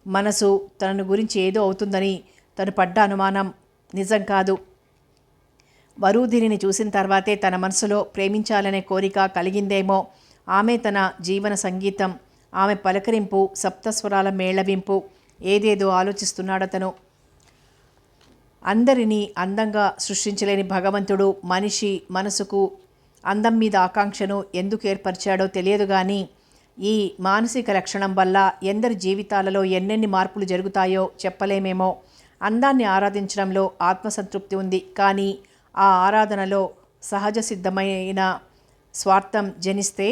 A: మనసు తనను గురించి ఏదో అవుతుందని తను పడ్డ అనుమానం నిజం కాదు. వరూధినిని చూసిన తర్వాతే తన మనసులో ప్రేమించాలనే కోరిక కలిగిందేమో. ఆమె తన జీవన సంగీతం, ఆమె పలకరింపు, సప్తస్వరాల మేళవింపు. ఏదేదో ఆలోచిస్తున్నాడతను. అందరినీ అందంగా సృష్టించలేని భగవంతుడు మనిషి మనసుకు అందం మీద ఆకాంక్షను ఎందుకు ఏర్పరిచాడో తెలియదు కానీ ఈ మానసిక లక్షణం వల్ల ఎందరి జీవితాలలో ఎన్నెన్ని మార్పులు జరుగుతాయో చెప్పలేమేమో. అందాన్ని ఆరాధించడంలో ఆత్మసంతృప్తి ఉంది, కానీ ఆ ఆరాధనలో సహజ సిద్ధమైన స్వార్థం జనిస్తే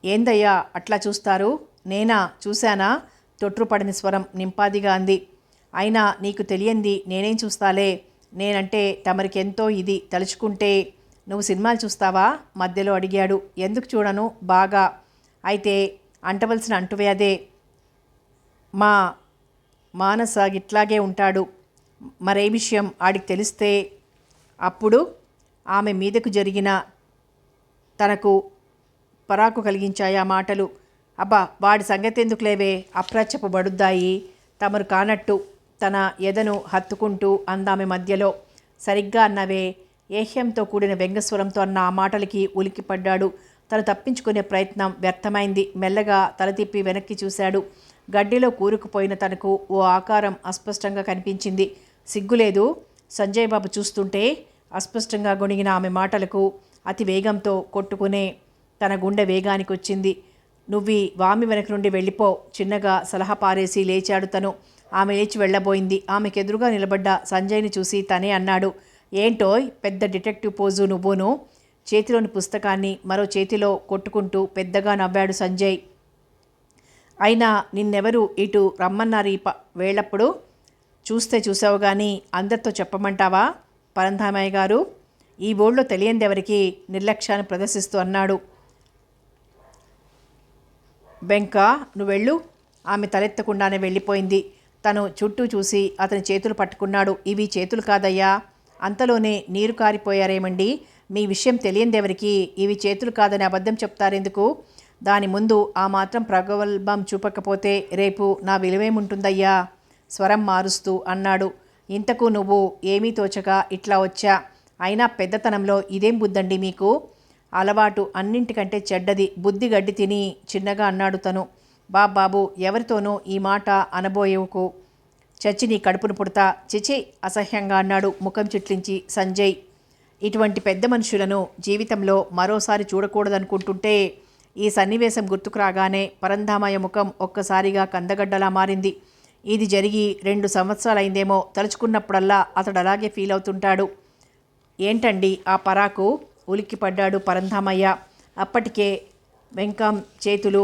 A: ఏందయ్యా అట్లా చూస్తారు? నేనా చూశానా? తొట్రుపడిన స్వరం నింపాదిగా అంది. అయినా నీకు తెలియంది నేనేం చూస్తాలే. నేనంటే తమరికెంతో ఇది. తలుచుకుంటే నువ్వు సినిమాలు చూస్తావా? మధ్యలో అడిగాడు. ఎందుకు చూడను, బాగా. అయితే అంటవలసిన అంటువ్యాదే. మా మానస గిట్లాగే ఉంటాడు. మరే విషయం ఆడికి తెలిస్తే అప్పుడు ఆమె మీదకు జరిగిన తనకు పరాకు కలిగించాయి ఆ మాటలు. అబ్బా, వాడి సంగతి ఎందుకు లేవే, అప్రచ్చపు బడుద్దాయి. తమరు కానట్టు తన ఎదను హత్తుకుంటూ అందామె మధ్యలో. సరిగ్గా అన్నవే. ఏహ్యంతో కూడిన వ్యంగ్యస్వరంతో అన్న ఆ మాటలకి ఉలిక్కిపడ్డాడు. తను తప్పించుకునే ప్రయత్నం వ్యర్థమైంది. మెల్లగా తల తిప్పి వెనక్కి చూశాడు. గడ్డిలో కూరుకుపోయిన తనకు ఓ ఆకారం అస్పష్టంగా కనిపించింది. సిగ్గులేదు? సంజయ్ బాబు చూస్తుంటే అస్పష్టంగా గొణిగిన ఆమె మాటలకు అతి వేగంతో కొట్టుకునే తన గుండె వేగానికి వచ్చింది. నువ్వీ వామి వెనక నుండి వెళ్ళిపో, చిన్నగా సలహా పారేసి లేచాడు తను. ఆమె లేచి వెళ్ళబోయింది. ఆమెకెదురుగా నిలబడ్డ సంజయ్ని చూసి తనే అన్నాడు. ఏంటోయ్ పెద్ద డిటెక్టివ్ పోజు నువ్వును. చేతిలోని పుస్తకాన్ని మరో చేతిలో కొట్టుకుంటూ పెద్దగా నవ్వాడు సంజయ్. అయినా నిన్నెవరు ఇటు రమ్మన్నారు ఈ వేళప్పుడు? చూస్తే చూసావు కానీ అందరితో చెప్పమంటావా పరంధామయ్య గారు? ఈ ఊళ్ళో తెలియందెవరికి నిర్లక్ష్యాన్ని ప్రదర్శిస్తూ అన్నాడు. బెంక, నువ్వెళ్ళు. ఆమె తలెత్తకుండానే వెళ్ళిపోయింది. తను చుట్టూ చూసి అతని చేతులు పట్టుకున్నాడు. ఇవి చేతులు కాదయ్యా. అంతలోనే నీరు కారిపోయారేమండి? మీ విషయం తెలియందెవరికి ఇవి చేతులు కాదని అబద్ధం చెప్తారెందుకు? దాని ముందు ఆ మాత్రం ప్రగల్భం చూపకపోతే రేపు నా విలువేముంటుందయ్యా? స్వరం మారుస్తూ అన్నాడు. ఇంతకు నువ్వు ఏమీ తోచక ఇట్లా వచ్చా. అయినా పెద్దతనంలో ఇదేం బుద్ధండి మీకు? అలవాటు అన్నింటికంటే చెడ్డది. బుద్ధి గడ్డి తిని చిన్నగా అన్నాడు తను. బాబాబు, ఎవరితోనూ ఈ మాట అనబోయేవుకు. చచ్చి నీ కడుపును పుడతా. చిచి, అసహ్యంగా అన్నాడు ముఖం చిట్లించి సంజయ్. ఇటువంటి పెద్ద మనుషులను జీవితంలో మరోసారి చూడకూడదనుకుంటుంటే ఈ సన్నివేశం గుర్తుకు రాగానే పరంధామయ్య ముఖం ఒక్కసారిగా కందగడ్డలా మారింది. ఇది జరిగి 2 సంవత్సరాలైందేమో. తలుచుకున్నప్పుడల్లా అతడు అలాగే ఫీల్ అవుతుంటాడు. ఏంటండి ఆ పరాకు? ఉలిక్కిపడ్డాడు పరంధామయ్య. అప్పటికే వెంకం చేతులు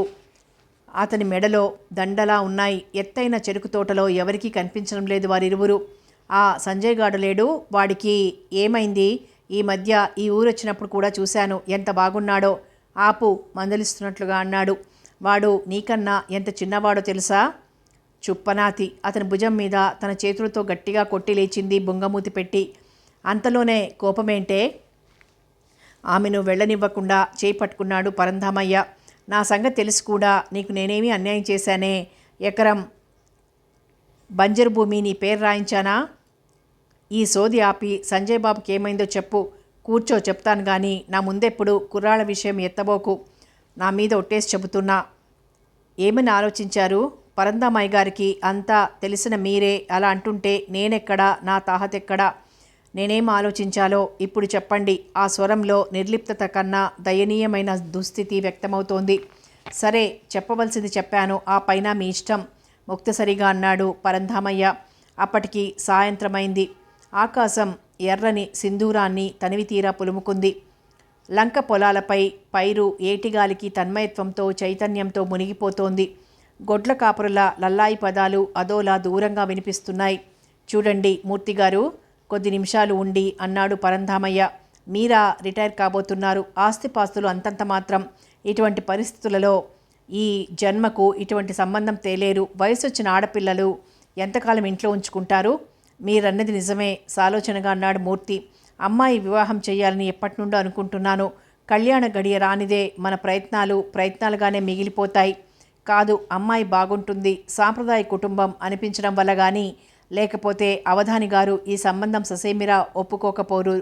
A: అతని మెడలో దండలా ఉన్నాయి. ఎత్తైన చెరుకు తోటలో ఎవరికీ కనిపించడం లేదు వారిరువురు. ఆ సంజయ్ గాడు లేడు? వాడికి ఏమైంది? ఈ మధ్య ఈ ఊరొచ్చినప్పుడు కూడా చూశాను. ఎంత బాగున్నాడో. ఆపు, మందలిస్తున్నట్లుగా అన్నాడు. వాడు నీకన్నా ఎంత చిన్నవాడో తెలుసా? చుప్పనాతి. అతని భుజం మీద తన చేతులతో గట్టిగా కొట్టి లేచింది బొంగమూతి పెట్టి. అంతలోనే కోపమేంటే? ఆమెను వెళ్ళనివ్వకుండా చేపట్టుకున్నాడు పరంధామయ్య. నా సంగతి తెలిసి కూడా నీకు నేనేమీ అన్యాయం చేశానే? ఎకరం బంజరు భూమి నీ పేరు రాయించానా? ఈ సోది ఆపి సంజయ్ బాబుకి ఏమైందో చెప్పు. కూర్చో, చెప్తాను కానీ నా ముందెప్పుడు కుర్రాళ్ళ విషయం ఎత్తబోకు. నా మీద ఒట్టేసి చెబుతున్నా. ఏమని ఆలోచించారు? పరంధామయ్య గారికి అంతా తెలిసిన మీరే అలా అంటుంటే నేనెక్కడా, నా తాహతెక్కడా? నేనేం ఆలోచించాలో ఇప్పుడు చెప్పండి. ఆ స్వరంలో నిర్లిప్తత కన్నా దయనీయమైన దుస్థితి వ్యక్తమవుతోంది. సరే, చెప్పవలసింది చెప్పాను, ఆ పైన మీ ఇష్టం ముక్తసరిగా అన్నాడు పరంధామయ్య. అప్పటికి సాయంత్రమైంది. ఆకాశం ఎర్రని సింధూరాన్ని తనివి తీరా పులుముకుంది. లంక పొలాలపై పైరు ఏటిగాలికి తన్మయత్వంతో చైతన్యంతో మునిగిపోతోంది. గొడ్ల కాపురుల లల్లాయి పదాలు అదోలా దూరంగా వినిపిస్తున్నాయి. చూడండి మూర్తిగారు, కొద్ది నిమిషాలు ఉండి అన్నాడు పరంధామయ్య. మీరా రిటైర్ కాబోతున్నారు. ఆస్తిపాస్తులు అంతంత మాత్రం. ఇటువంటి పరిస్థితులలో ఈ జన్మకు ఇటువంటి సంబంధం తేలేరు. వయసు వచ్చిన ఆడపిల్లలు ఎంతకాలం ఇంట్లో ఉంచుకుంటారు? మీరన్నది నిజమే సాలోచనగా అన్నాడు మూర్తి. అమ్మాయి వివాహం చేయాలని ఎప్పటి నుండో అనుకుంటున్నాను. కళ్యాణ గడియ రానిదే మన ప్రయత్నాలుగానే మిగిలిపోతాయి. కాదు, అమ్మాయి బాగుంటుంది, సాంప్రదాయ కుటుంబం అనిపించడం వల్ల కానీ, లేకపోతే అవధాని గారు ఈ సంబంధం ససేమిరా ఒప్పుకోకపోరు.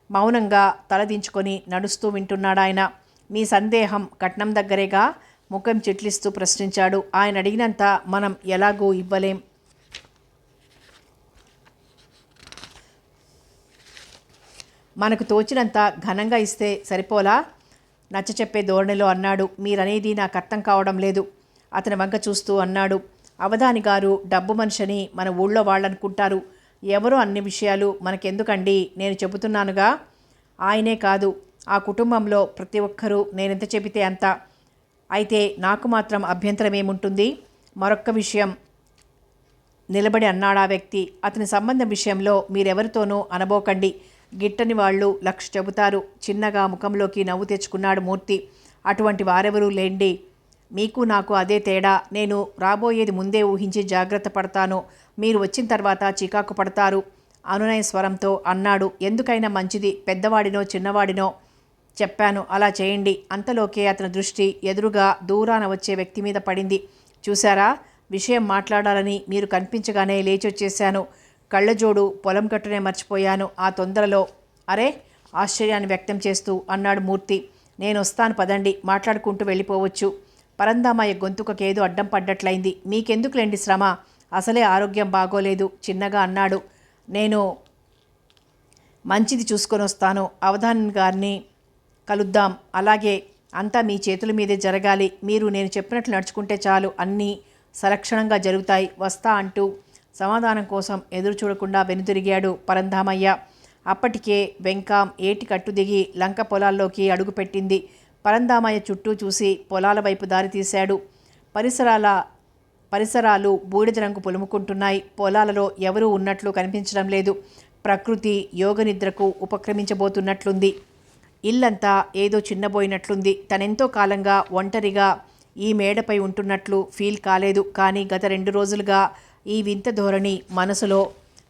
A: మౌనంగా తలదించుకొని నడుస్తూ వింటున్నాడాయన. మీ సందేహం కట్నం దగ్గరేగా? ముఖం చిట్లిస్తూ ప్రశ్నించాడు. ఆయన అడిగినంత మనం ఎలాగూ ఇవ్వలేం. మనకు తోచినంత ఘనంగా ఇస్తే సరిపోలా? నచ్చచెప్పే ధోరణిలో అన్నాడు. మీరనేది నాకు అర్థం కావడం లేదు. అతని వంక చూస్తూ అన్నాడు. అవధాని గారు డబ్బు మనిషిని మన ఊళ్ళో వాళ్ళనుకుంటారు. ఎవరో అన్ని విషయాలు మనకెందుకండి, నేను చెబుతున్నానుగా. ఆయనే కాదు, ఆ కుటుంబంలో ప్రతి ఒక్కరూ నేనెంత చెబితే అంత. అయితే నాకు మాత్రం అభ్యంతరం ఏముంటుంది? మరొక్క విషయం నిలబడి అన్నాడా వ్యక్తి. అతని సంబంధం విషయంలో మీరెవరితోనూ అనబోకండి. గిట్టని వాళ్ళు లక్ష చెబుతారు. చిన్నగా ముఖంలోకి నవ్వు తెచ్చుకున్నాడు మూర్తి. అటువంటి వారెవరూ లేండి. మీకు నాకు అదే తేడా. నేను రాబోయేది ముందే ఊహించి జాగ్రత్త పడతాను. మీరు వచ్చిన తర్వాత చికాకు పడతారు అనునయ స్వరంతో అన్నాడు. ఎందుకైనా మంచిది, పెద్దవాడినో చిన్నవాడినో చెప్పాను, అలా చేయండి. అంతలోకే అతని దృష్టి ఎదురుగా దూరాన వచ్చే వ్యక్తి మీద పడింది. చూశారా, విషయం మాట్లాడాలని మీరు కనిపించగానే లేచొచ్చేశాను. కళ్ళజోడు పొలం గట్టునే మర్చిపోయాను ఆ తొందరలో. అరే, ఆశ్చర్యాన్ని వ్యక్తం చేస్తూ అన్నాడు మూర్తి. నేను వస్తాను పదండి, మాట్లాడుకుంటూ వెళ్ళిపోవచ్చు. పరందామయ్య గొంతుకకేదో అడ్డం పడ్డట్లయింది. మీకెందుకులేండి శ్రమ, అసలే ఆరోగ్యం బాగోలేదు చిన్నగా అన్నాడు. నేను మంచిది చూసుకొని వస్తాను. అవధాని గారిని కలుద్దాం. అలాగే, అంతా మీ చేతుల మీదే జరగాలి. మీరు నేను చెప్పినట్లు నడుచుకుంటే చాలు, అన్నీ సలక్షణంగా జరుగుతాయి. వస్తా అంటూ సమాధానం కోసం ఎదురు చూడకుండా వెనుతిరిగాడు పరంధామయ్య. అప్పటికే వెంకాం ఏటి కట్టు దిగి లంక పొలాల్లోకి అడుగుపెట్టింది. పరంధామయ్య చుట్టూ చూసి పొలాల వైపు దారి తీశాడు. పరిసరాలు బూడిద రంగు పులుముకుంటున్నాయి. పొలాలలో ఎవరూ ఉన్నట్లు కనిపించడం లేదు. ప్రకృతి యోగనిద్రకు ఉపక్రమించబోతున్నట్లుంది. ఇల్లంతా ఏదో చిన్నబోయినట్లుంది. తనెంతో కాలంగా ఒంటరిగా ఈ మేడపై ఉంటున్నట్లు ఫీల్ కాలేదు. కానీ గత 2 రోజులుగా ఈ వింత ధోరణి మనసులో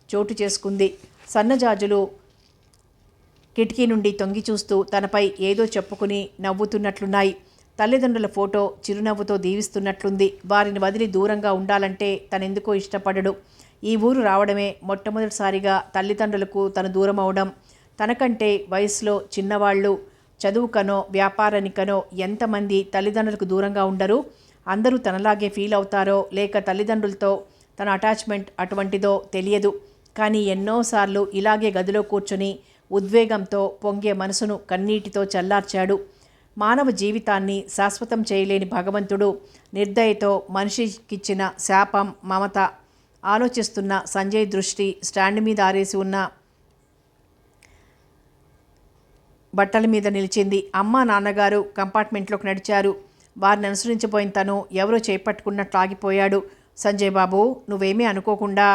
A: చోటు చేసుకుంది. సన్నజాజులు కిటికీ నుండి తొంగి చూస్తూ తనపై ఏదో చెప్పుకుని నవ్వుతున్నట్లున్నాయి. తల్లిదండ్రుల ఫోటో చిరునవ్వుతో దీవిస్తున్నట్లుంది. వారిని వదిలి దూరంగా ఉండాలంటే తనెందుకో ఇష్టపడడు. ఈ ఊరు రావడమే మొట్టమొదటిసారిగా తల్లిదండ్రులకు తను దూరం అవడం. తనకంటే వయసులో చిన్నవాళ్ళు, చదువుకనో వ్యాపారానికనో ఎంతమంది తల్లిదండ్రులకు దూరంగా ఉండరు. అందరూ తనలాగే ఫీల్ అవుతారో లేక తల్లిదండ్రులతో తన అటాచ్మెంట్ అటువంటిదో తెలియదు. కానీ ఎన్నోసార్లు ఇలాగే గదిలో కూర్చొని ఉద్వేగంతో పొంగే మనసును కన్నీటితో చల్లార్చాడు. మానవ జీవితాన్ని శాశ్వతం చేయలేని భగవంతుడు నిర్దయతో మనిషికిచ్చిన శాపం మమత. ఆలోచిస్తున్న సంజయ్ దృష్టి స్టాండ్ మీద ఆరేసి ఉన్న బట్టల మీద నిలిచింది. అమ్మ నాన్నగారు కంపార్ట్మెంట్లోకి నడిచారు. వారిని అనుసరించిపోయిన తను ఎవరో చేపట్టుకున్నట్లు ఆగిపోయాడు. సంజయ్ బాబు, నువ్వేమీ అనుకోకుండా.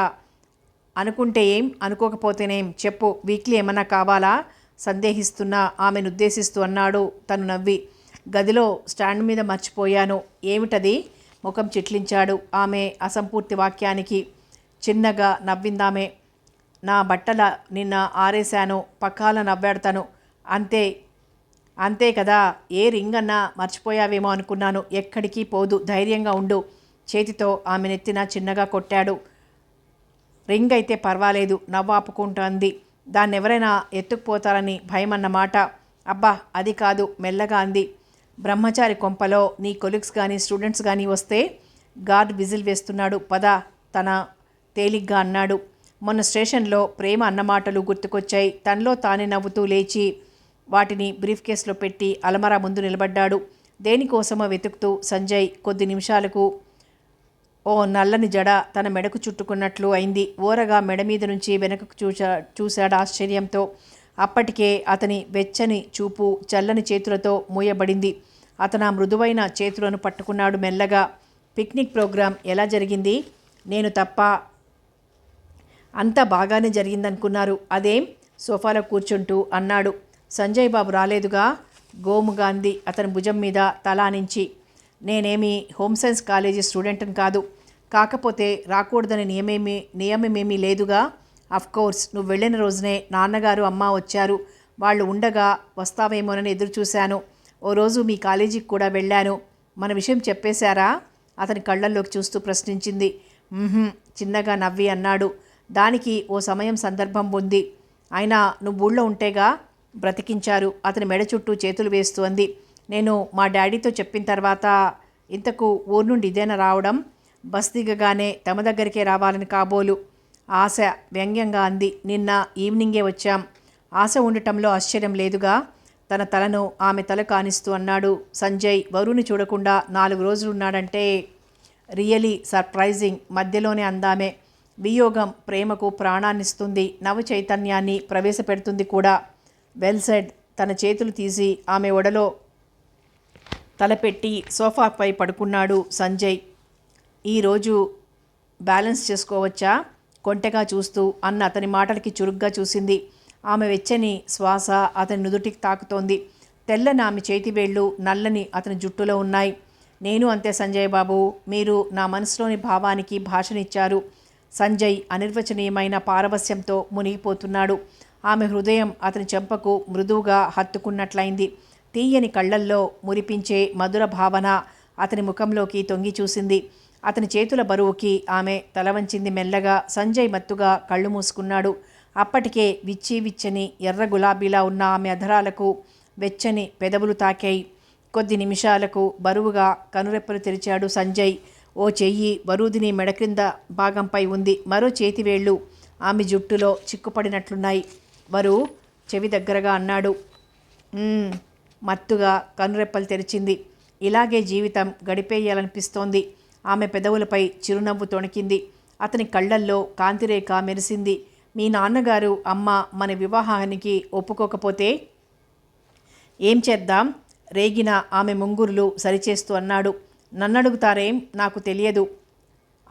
A: అనుకుంటే ఏం, అనుకోకపోతేనేం చెప్పు, వీక్లీ ఏమన్నా కావాలా? సందేహిస్తున్న ఆమెను ఉద్దేశిస్తూ అన్నాడు తను నవ్వి. గదిలో స్టాండ్ మీద మర్చిపోయాను. ఏమిటది? ముఖం చిట్లించాడు ఆమె అసంపూర్తి వాక్యానికి. చిన్నగా నవ్విందామె. నా బట్టల నిన్న ఆరేశాను. పక్కాల నవ్వాడతాను. అంతే కదా, ఏ రింగ్ అన్నా మర్చిపోయావేమో అనుకున్నాను. ఎక్కడికి పోదు, ధైర్యంగా ఉండు. చేతితో ఆమె నెత్తిన చిన్నగా కొట్టాడు. రింగ్ అయితే పర్వాలేదు, నవ్వాపుకుంటోంది. దాన్నెవరైనా ఎత్తుకుపోతారని భయం అన్నమాట. అబ్బా, అది కాదు, మెల్లగా అంది. బ్రహ్మచారి కొంపలో నీ కొలీగ్స్ కానీ స్టూడెంట్స్ కానీ వస్తే గార్డ్ విజిల్ వేస్తున్నాడు. పద, తన తేలిగ్గా అన్నాడు. మొన్న స్టేషన్లో ప్రేమ అన్నమాటలు గుర్తుకొచ్చాయి. తనలో తానే నవ్వుతూ లేచి వాటిని బ్రీఫ్ కేసులో పెట్టి అలమరా ముందు నిలబడ్డాడు. దేనికోసమో వెతుకుతూ సంజయ్ కొద్ది నిమిషాలకు ఓ నల్లని జడ తన మెడకు చుట్టుకున్నట్లు అయింది. ఓరగా మెడ మీద నుంచి వెనకకు చూశాడు ఆశ్చర్యంతో. అప్పటికే అతని వెచ్చని చూపు చల్లని చేతులతో మూయబడింది. అతను ఆ మృదువైన చేతులను పట్టుకున్నాడు మెల్లగా. పిక్నిక్ ప్రోగ్రాం ఎలా జరిగింది? నేను తప్ప అంతా బాగానే జరిగిందనుకున్నారు. అదేం? సోఫాలో కూర్చుంటూ అన్నాడు. సంజయ్ బాబు రాలేదుగా? గోముగా అంది అతని భుజం మీద తలానించి. నేనేమి హోమ్ సైన్స్ కాలేజీ స్టూడెంట్ని కాదు. కాకపోతే రాకూడదని నియమమేమీ లేదుగా. అఫ్కోర్స్ నువ్వు వెళ్ళిన రోజునే నాన్నగారు అమ్మ వచ్చారు. వాళ్ళు ఉండగా వస్తావేమోనని ఎదురు చూశాను. ఓ రోజు మీ కాలేజీకి కూడా వెళ్ళాను. మన విషయం చెప్పేశారా? అతని కళ్ళల్లోకి చూస్తూ ప్రశ్నించింది. చిన్నగా నవ్వి అన్నాడు. దానికి ఓ సమయం సందర్భం ఉంది. అయినా నువ్వు ఊళ్ళో ఉంటేగా బ్రతికించారు. అతని మెడ చుట్టూ చేతులు వేస్తూ అంది. నేను మా డాడీతో చెప్పిన తర్వాత ఇంతకు ఊరు నుండి ఇదేనా రావడం? బస్ దిగగానే తమ దగ్గరికే రావాలని కాబోలు. ఆశ వ్యంగ్యంగా అంది. నిన్న ఈవినింగే వచ్చాం. ఆశ ఉండటంలో ఆశ్చర్యం లేదుగా. తన తలను ఆమె తల కానిస్తూ అన్నాడు సంజయ్. వరుని చూడకుండా 4 రోజులున్నాడంటే రియలీ సర్ప్రైజింగ్. మధ్యలోనే అందామే. వియోగం ప్రేమకు ప్రాణాన్నిస్తుంది, నవ చైతన్యాన్ని ప్రవేశపెడుతుంది కూడా. Well said. తన చేతులు తీసి ఆమె ఒడలో తలపెట్టి సోఫాపై పడుకున్నాడు సంజయ్. ఈరోజు బ్యాలెన్స్ చేసుకోవచ్చా? కొంటెగా చూస్తూ అన్న అతని మాటలకి చురుగ్గా చూసింది. ఆమె వెచ్చని శ్వాస అతని నుదుటికి తాకుతోంది. తెల్లని ఆమె చేతివేళ్లు నల్లని అతని జుట్టులో ఉన్నాయి. నేను అంతే సంజయ్ బాబు. మీరు నా మనసులోని భావానికి భాషనిచ్చారు. సంజయ్ అనిర్వచనీయమైన పారవస్యంతో మునిగిపోతున్నాడు. ఆమె హృదయం అతని చెంపకు మృదువుగా హత్తుకున్నట్లయింది. తీయని కళ్ళల్లో మురిపించే మధుర భావన అతని ముఖంలోకి తొంగి చూసింది. అతని చేతుల బరువుకి ఆమె తల వంచింది మెల్లగా. సంజయ్ మత్తుగా కళ్ళు మూసుకున్నాడు. అప్పటికే విచ్చని ఎర్ర గులాబీలా ఉన్న ఆమె అధరాలకు వెచ్చని పెదవులు తాకాయి. కొద్ది నిమిషాలకు బరువుగా కనురెప్పలు తెరిచాడు సంజయ్. ఓ చెయ్యి వరూధిని మెడ క్రింద భాగంపై ఉంది. మరో చేతివేళ్లు ఆమె జుట్టులో చిక్కుపడినట్లున్నాయి. వరు చెవి దగ్గరగా అన్నాడు. మత్తుగా కనురెప్పలు తెరిచింది. ఇలాగే జీవితం గడిపేయాలనిపిస్తోంది. ఆమె పెదవులపై చిరునవ్వు తొణికింది. అతని కళ్ళల్లో కాంతిరేఖ మెరిసింది. మీ నాన్నగారు అమ్మ మన వివాహానికి ఒప్పుకోకపోతే ఏం చేద్దాం? రేగిన ఆమె ముంగురులు సరిచేస్తూ అన్నాడు. నన్నడుగుతారేం? నాకు తెలియదు.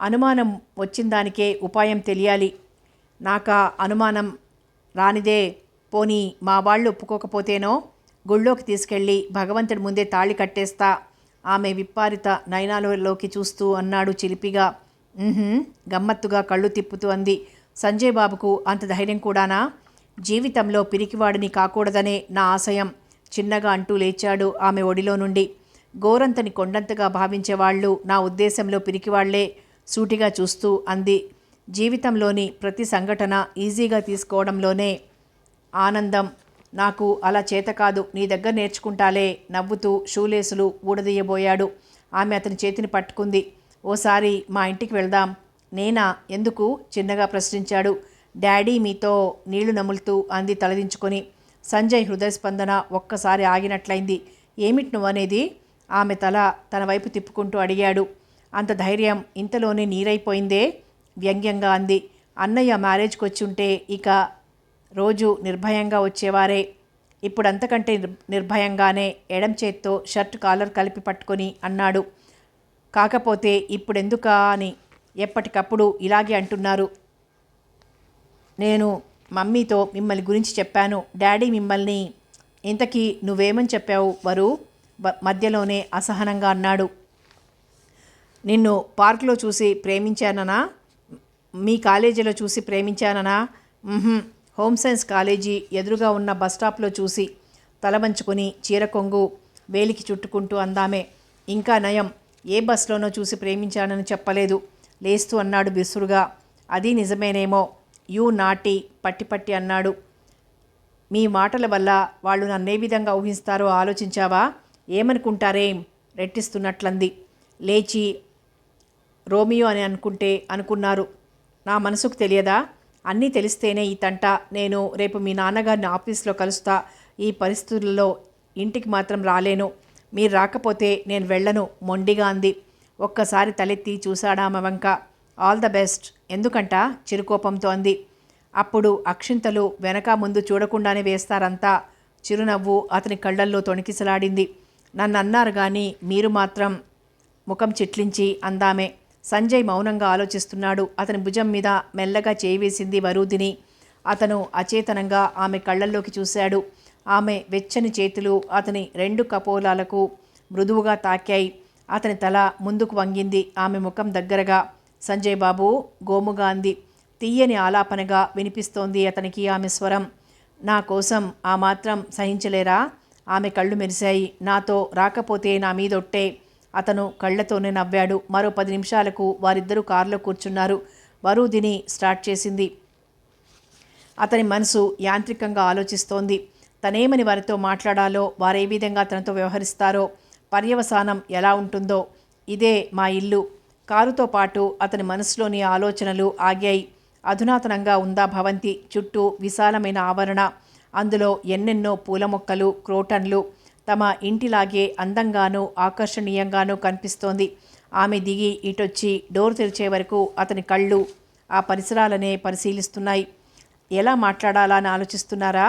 A: అనుమానం వచ్చిందానికే ఉపాయం తెలియాలి. నాకా అనుమానం రానిదే. పోనీ మా వాళ్ళు ఒప్పుకోకపోతేనో గుళ్ళోకి తీసుకెళ్ళి భగవంతుడి ముందే తాళి కట్టేస్తా. ఆమె విప్పారిత నయనాలలోకి చూస్తూ అన్నాడు చిలిపిగా. గమ్మత్తుగా కళ్ళు తిప్పుతూ అంది. సంజయ్ బాబుకు అంత ధైర్యం కూడానా? జీవితంలో పిరికివాడిని కాకూడదనే నా ఆశయం. చిన్నగా అంటూ లేచాడు ఆమె ఒడిలో నుండి. గోరంతని కొండంతగా భావించేవాళ్ళు నా ఉద్దేశంలో పిరికివాళ్లే. సూటిగా చూస్తూ అంది. జీవితంలోని ప్రతి సంఘటన ఈజీగా తీసుకోవడంలోనే ఆనందం. నాకు అలా చేత కాదు. నీ దగ్గర నేర్చుకుంటాలే. నవ్వుతూ షూలేసులు ఊడదీయబోయాడు. ఆమె అతని చేతిని పట్టుకుంది. ఓసారి మా ఇంటికి వెళ్దాం. నేనా? ఎందుకు? చిన్నగా ప్రశ్నించాడు. డాడీ మీతో నీళ్లు నములుతూ అంది తలదించుకొని. సంజయ్ హృదయస్పందన ఒక్కసారి ఆగినట్లయింది. ఏమిటి నువ్వనేది? ఆమె తన వైపు తిప్పుకుంటూ అడిగాడు. అంత ధైర్యం ఇంతలోనే నీరైపోయిందే వ్యంగ్యంగా అంది. అన్నయ్య మ్యారేజ్కి వచ్చుంటే ఇక రోజు నిర్భయంగా వచ్చేవారే. ఇప్పుడంతకంటే నిర్భయంగానే ఎడం చేత్తో షర్ట్ కాలర్ కలిపి పట్టుకొని అన్నాడు. కాకపోతే ఇప్పుడెందుకా అని ఎప్పటికప్పుడు ఇలాగే అంటున్నారు. నేను మమ్మీతో మిమ్మల్ని గురించి చెప్పాను. డాడీ మిమ్మల్ని. ఇంతకీ నువ్వేమని చెప్పావు వరు? మధ్యలోనే అసహనంగా అన్నాడు. నిన్ను పార్కులో చూసి ప్రేమించాననా? మీ కాలేజీలో చూసి ప్రేమించాననా? హోమ్ సైన్స్ కాలేజీ ఎదురుగా ఉన్న బస్టాప్లో చూసి. తల వంచుకొని చీర కొంగు వేలికి చుట్టుకుంటూ అందామే. ఇంకా నయం, ఏ బస్లోనో చూసి ప్రేమించానని చెప్పలేదు. లేస్తూ అన్నాడు బిసురుగా. అది నిజమేనేమో. యూ నాటి పట్టి అన్నాడు. మీ మాటల వల్ల వాళ్ళు నన్నే విధంగా ఊహిస్తారో ఆలోచించావా? ఏమనుకుంటారేం? రెట్టిస్తున్నట్లంది. లేచి రోమియో అని అనుకున్నారు. నా మనసుకు తెలియదా? అన్నీ తెలిస్తేనే ఈ తంట. నేను రేపు మీ నాన్నగారిని ఆఫీస్లో కలుస్తా. ఈ పరిస్థితుల్లో ఇంటికి మాత్రం రాలేను. మీరు రాకపోతే నేను వెళ్ళను మొండిగా అంది. ఒక్కసారి తలెత్తి చూశాడామె వంక. All the best. ఎందుకంట? చిరుకోపంతో అంది. అప్పుడు అక్షింతలు వెనక ముందు చూడకుండానే వేస్తారంతా. చిరునవ్వు అతని కళ్ళల్లో తొణికిసలాడింది. నన్నన్నారు గాని మీరు మాత్రం. ముఖం చిట్లించి అందామే. సంజయ్ మౌనంగా ఆలోచిస్తున్నాడు. అతని భుజం మీద మెల్లగా చేయి వేసింది వరూధిని. అతను అచేతనంగా ఆమె కళ్ళల్లోకి చూశాడు. ఆమె వెచ్చని చేతులు అతని 2 కపోలాలకు మృదువుగా తాకాయి. అతని తల ముందుకు వంగింది ఆమె ముఖం దగ్గరగా. సంజయ్ బాబు గోముగా అంది. తీయని ఆలాపనగా వినిపిస్తోంది అతనికి ఆమె స్వరం. నా కోసం ఆ మాత్రం సహించలేరా? ఆమె కళ్ళు మెరిశాయి. నాతో రాకపోతే నా మీదొట్టే. అతను కళ్లతోనే నవ్వాడు. మరో 10 నిమిషాలకు వారిద్దరూ కారులో కూర్చున్నారు. వరూధిని స్టార్ట్ చేసింది. అతని మనసు యాంత్రికంగా ఆలోచిస్తోంది. తనేమని వారితో మాట్లాడాలో, వారే విధంగా తనతో వ్యవహరిస్తారో, పర్యవసానం ఎలా ఉంటుందో. ఇదే మా ఇల్లు. కారుతో పాటు అతని మనసులోని ఆలోచనలు ఆగాయి. అధునాతనంగా ఉందా భవంతి. చుట్టూ విశాలమైన ఆవరణ. అందులో ఎన్నెన్నో పూల మొక్కలు, క్రోటన్లు. తమ ఇంటిలాగే అందంగానూ ఆకర్షణీయంగానూ కనిపిస్తోంది. ఆమె దిగి ఇటొచ్చి డోర్ తెరిచే వరకు అతని కళ్ళు ఆ పరిసరాలనే పరిశీలిస్తున్నాయి. ఎలా మాట్లాడాలా అని ఆలోచిస్తున్నారా?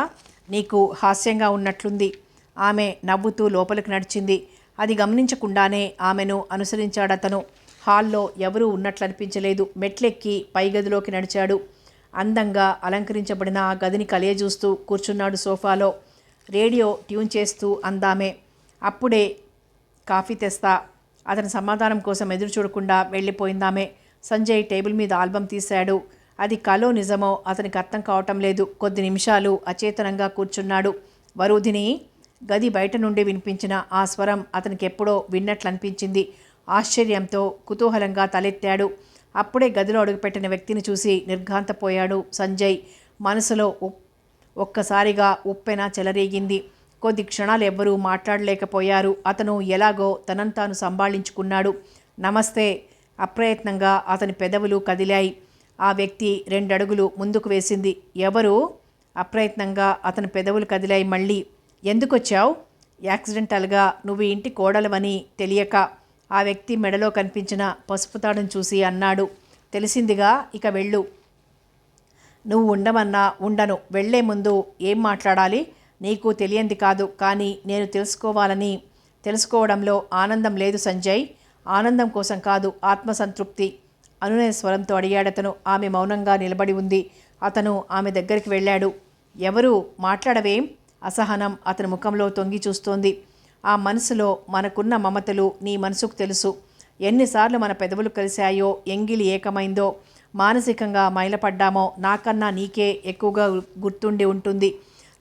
A: నీకు హాస్యంగా ఉన్నట్లుంది. ఆమె నవ్వుతూ లోపలికి నడిచింది. అది గమనించకుండానే ఆమెను అనుసరించాడతను. హాల్లో ఎవరూ ఉన్నట్లనిపించలేదు. మెట్లెక్కి పై గదిలోకి నడిచాడు. అందంగా అలంకరించబడిన ఆ గదిని కలియజూస్తూ కూర్చున్నాడు సోఫాలో. రేడియో ట్యూన్ చేస్తూ అందామే. అప్పుడే కాఫీ తెస్తా. అతని సమాధానం కోసం ఎదురు చూడకుండా వెళ్ళిపోయిందామె. సంజయ్ టేబుల్ మీద ఆల్బం తీశాడు. అది కలో నిజమో అతనికి అర్థం కావటం లేదు. కొద్ది నిమిషాలు అచేతనంగా కూర్చున్నాడు. వరూధిని. గది బయట నుండి వినిపించిన ఆ స్వరం అతనికి ఎప్పుడో విన్నట్లనిపించింది. ఆశ్చర్యంతో కుతూహలంగా తలెత్తాడు. అప్పుడే గదిలో అడుగుపెట్టిన వ్యక్తిని చూసి నిర్ఘాంతపోయాడు సంజయ్. మనసులో ఒక్కసారిగా ఉప్పెన చెలరేగింది. కొద్ది క్షణాలు ఎవ్వరూ మాట్లాడలేకపోయారు. అతను ఎలాగో తనను తాను సంభాళించుకున్నాడు. నమస్తే. అప్రయత్నంగా అతని పెదవులు కదిలాయి. ఆ వ్యక్తి 2 అడుగులు ముందుకు వేసింది. ఎవరు? అప్రయత్నంగా అతని పెదవులు కదిలాయి మళ్ళీ. ఎందుకొచ్చావు? యాక్సిడెంటల్గా నువ్వు ఇంటి కోడలవని తెలియక. ఆ వ్యక్తి మెడలో కనిపించిన పసుపు తాడును చూసి అన్నాడు. తెలిసిందిగా, ఇక వెళ్ళు. నువ్వు ఉండమన్నా ఉండను. వెళ్లే ముందు ఏం మాట్లాడాలి? నీకు తెలియంది కాదు, కానీ నేను తెలుసుకోవడంలో ఆనందం లేదు సంజయ్. ఆనందం కోసం కాదు, ఆత్మసంతృప్తి. అనునయ స్వరంతో అడిగాడతను. ఆమె మౌనంగా నిలబడి ఉంది. అతను ఆమె దగ్గరికి వెళ్ళాడు. ఎవరు? మాట్లాడవేం? అసహనం అతని ముఖంలో తొంగి చూస్తోంది. ఆ మనసులో మనకున్న మమతలు నీ మనసుకు తెలుసు. ఎన్నిసార్లు మన పెదవులు కలిశాయో, ఎంగిలి ఏకమైందో, మానసికంగా మైలపడ్డామో నాకన్నా నీకే ఎక్కువగా గుర్తుండి ఉంటుంది.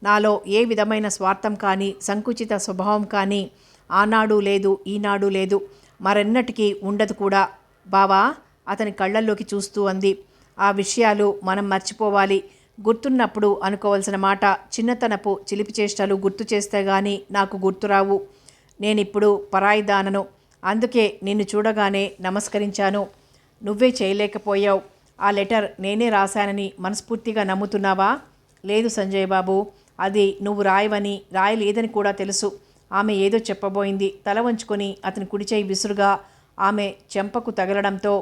A: నాలో ఏ విధమైన స్వార్థం కానీ, సంకుచిత స్వభావం కానీ ఆనాడు లేదు, ఈనాడు లేదు, మరెన్నటికీ ఉండదు కూడా. బావా, అతని కళ్ళల్లోకి చూస్తూ అంది. ఆ విషయాలు మనం మర్చిపోవాలి. గుర్తున్నప్పుడు అనుకోవాల్సిన మాట. చిన్నతనపు చిలిపి చేష్టలు గుర్తు చేస్తే గాని నాకు గుర్తురావు. నేనిప్పుడు పరాయిదానను. అందుకే నిన్ను చూడగానే నమస్కరించాను. నువ్వే చేయలేకపోయావు. ఆ లెటర్ నేనే రాశానని మనస్ఫూర్తిగా నమ్ముతున్నావా? లేదు సంజయ్ బాబు, అది నువ్వు రాయలేదని కూడా తెలుసు. ఆమె ఏదో చెప్పబోయింది. తల వంచుకొని అతని కుడిచేయి విసురుగా ఆమె చెంపకు తగలడంతో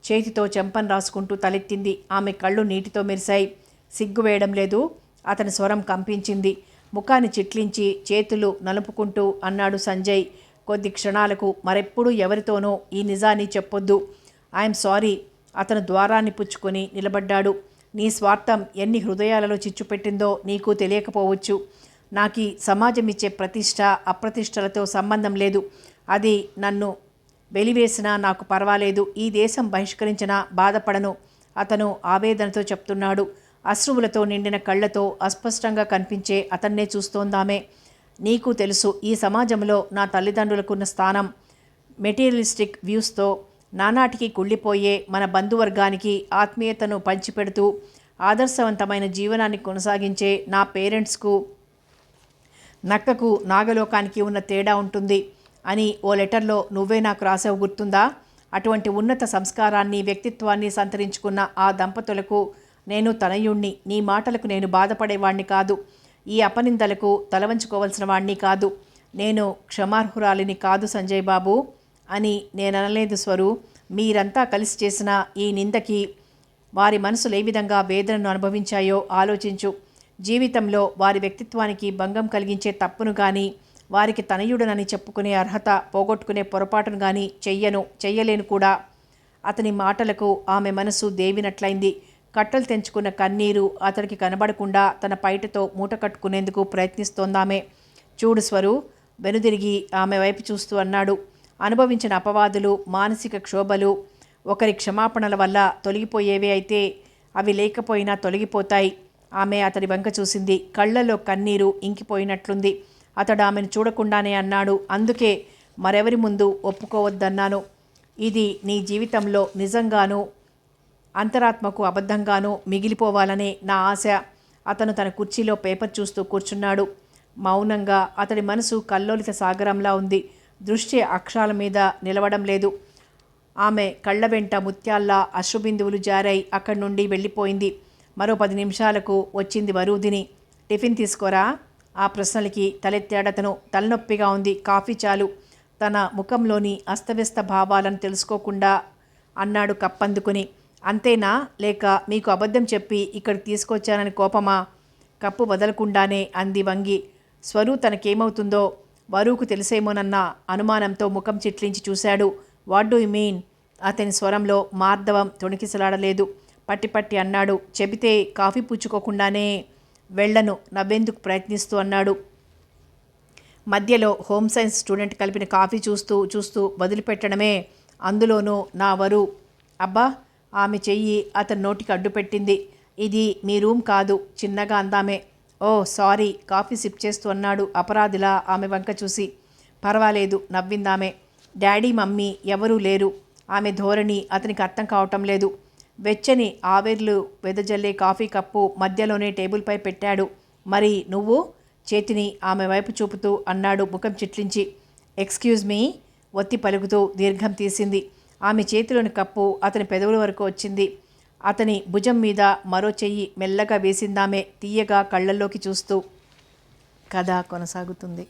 A: చేతితో చెంపను రాసుకుంటూ తలెత్తింది. ఆమె కళ్ళు నీటితో మెరిశాయి. సిగ్గు వేయడం లేదు? అతని స్వరం కంపించింది. ముఖాన్ని చిట్లించి చేతులు నలుపుకుంటూ అన్నాడు సంజయ్. కొద్ది క్షణాలకు మరెప్పుడూ ఎవరితోనో ఈ నిజాన్ని చెప్పొద్దు. I'm sorry. అతను ద్వారాన్ని పుచ్చుకొని నిలబడ్డాడు. నీ స్వార్థం ఎన్ని హృదయాలలో చిచ్చుపెట్టిందో నీకు తెలియకపోవచ్చు. నాకీ సమాజం ఇచ్చే ప్రతిష్ట అప్రతిష్టలతో సంబంధం లేదు. అది నన్ను వెలివేసినా నాకు పర్వాలేదు. ఈ దేశం బహిష్కరించినా బాధపడను. అతను ఆవేదనతో చెప్తున్నాడు. అశ్రువులతో నిండిన కళ్ళతో అస్పష్టంగా కనిపించే అతన్నే చూస్తోందామే. నీకు తెలుసు, ఈ సమాజంలో నా తల్లిదండ్రులకున్న స్థానం. మెటీరియలిస్టిక్ వ్యూస్తో నానాటికి కుళ్ళిపోయే మన బంధువర్గానికి ఆత్మీయతను పంచిపెడుతూ ఆదర్శవంతమైన జీవనాన్ని కొనసాగించే నా పేరెంట్స్కు నక్కకు నాగలోకానికి ఉన్న తేడా ఉంటుంది అని ఓ లెటర్లో నువ్వే నాకు రాసావు, గుర్తుందా? అటువంటి ఉన్నత సంస్కారాన్ని, వ్యక్తిత్వాన్ని సంతరించుకున్న ఆ దంపతులకు నేను తనయుణ్ణి. నీ మాటలకు నేను బాధపడేవాణ్ణి కాదు. ఈ అపనిందలకు తలవంచుకోవలసిన వాణ్ణి కాదు. నేను క్షమార్హురాలిని కాదు సంజయ్ బాబు అని నేననలేదు స్వరు. మీరంతా కలిసి చేసిన ఈ నిందకి వారి మనసులు ఏ విధంగా వేదనను అనుభవించాయో ఆలోచించు. జీవితంలో వారి వ్యక్తిత్వానికి భంగం కలిగించే తప్పును కానీ, వారికి తనయుడనని చెప్పుకునే అర్హత పోగొట్టుకునే పొరపాటును కానీ చెయ్యలేను కూడా. అతని మాటలకు ఆమె మనసు దేవినట్లయింది. కట్టలు తెంచుకున్న కన్నీరు అతడికి కనబడకుండా తన పైటతో మూట కట్టుకునేందుకు ప్రయత్నిస్తోందామె. చూడు స్వరు, వెనుదిరిగి ఆమె వైపు చూస్తూ అన్నాడు. అనుభవించిన అపవాదులు, మానసిక క్షోభలు ఒకరి క్షమాపణల వల్ల తొలగిపోయేవే అయితే అవి లేకపోయినా తొలగిపోతాయి. ఆమె అతడి వంక చూసింది. కళ్ళలో కన్నీరు ఇంకిపోయినట్లుంది. అతడు ఆమెను చూడకుండానే అన్నాడు, అందుకే మరెవరి ముందు ఒప్పుకోవద్దన్నాను. ఇది నీ జీవితంలో నిజంగానూ అంతరాత్మకు అబద్ధంగానూ మిగిలిపోవాలనే నా ఆశ. అతను తన కుర్చీలో పేపర్ చూస్తూ కూర్చున్నాడు. మౌనంగా. అతడి మనసు కల్లోలిత సాగరంలా ఉంది. దృష్టి అక్షరాల మీద నిలవడం లేదు. ఆమె కళ్ళ వెంట ముత్యాల్లా అశ్రుబిందువులు జారాయి. అక్కడి నుండి వెళ్ళిపోయింది. మరో 10 నిమిషాలకు వచ్చింది వరూధిని. టిఫిన్ తీసుకోరా? ఆ ప్రశ్నలకి తలెత్తాడతను. తలనొప్పిగా ఉంది, కాఫీ చాలు. తన ముఖంలోని అస్తవ్యస్త భావాలను తెలుసుకోకుండా అన్నాడు కప్పందుకుని. అంతేనా? లేక మీకు అబద్ధం చెప్పి ఇక్కడికి తీసుకొచ్చానని కోపమా? కప్పు వదలకుండానే అంది వంగి. స్వరూ తనకేమవుతుందో వరూకు తెలిసేమోనన్న అనుమానంతో ముఖం చిట్లించి చూశాడు. What do you mean? అతని స్వరంలో మార్దవం తొణికిసలాడలేదు. పట్టి పట్టి అన్నాడు. చెబితే కాఫీ పుచ్చుకోకుండానే వెళ్ళను నవ్వేందుకు ప్రయత్నిస్తూ అన్నాడు. మధ్యలో హోమ్ సైన్స్ స్టూడెంట్ కలిపిన కాఫీ చూస్తూ చూస్తూ వదిలిపెట్టడమే. అందులోనూ నా వరు. అబ్బా! ఆమె చెయ్యి అతని నోటికి అడ్డుపెట్టింది. ఇది మీ రూమ్ కాదు చిన్నగా అందామే. ఓ సారీ కాఫీ సిప్ చేస్తూ అన్నాడు అపరాధిలా ఆమె వంక చూసి. పర్వాలేదు నవ్విందామె. డాడీ మమ్మీ ఎవరూ లేరు. ఆమె ధోరణి అతనికి అర్థం కావటం లేదు. వెచ్చని ఆవిర్లు వెదజల్లే కాఫీ కప్పు మధ్యలోనే టేబుల్పై పెట్టాడు. మరి నువ్వు? చేతిని ఆమె వైపు చూపుతూ అన్నాడు ముఖం చిట్లించి. ఎక్స్క్యూజ్ మీ ఒత్తి పలుకుతూ దీర్ఘం తీసింది. ఆమె చేతిలోని కప్పు అతని పెదవుల వరకు వచ్చింది. అతని భుజం మీద మరో చెయ్యి మెల్లగా వేసిందామె తీయగా కళ్ళల్లోకి చూస్తూ. కథ కొనసాగుతుంది.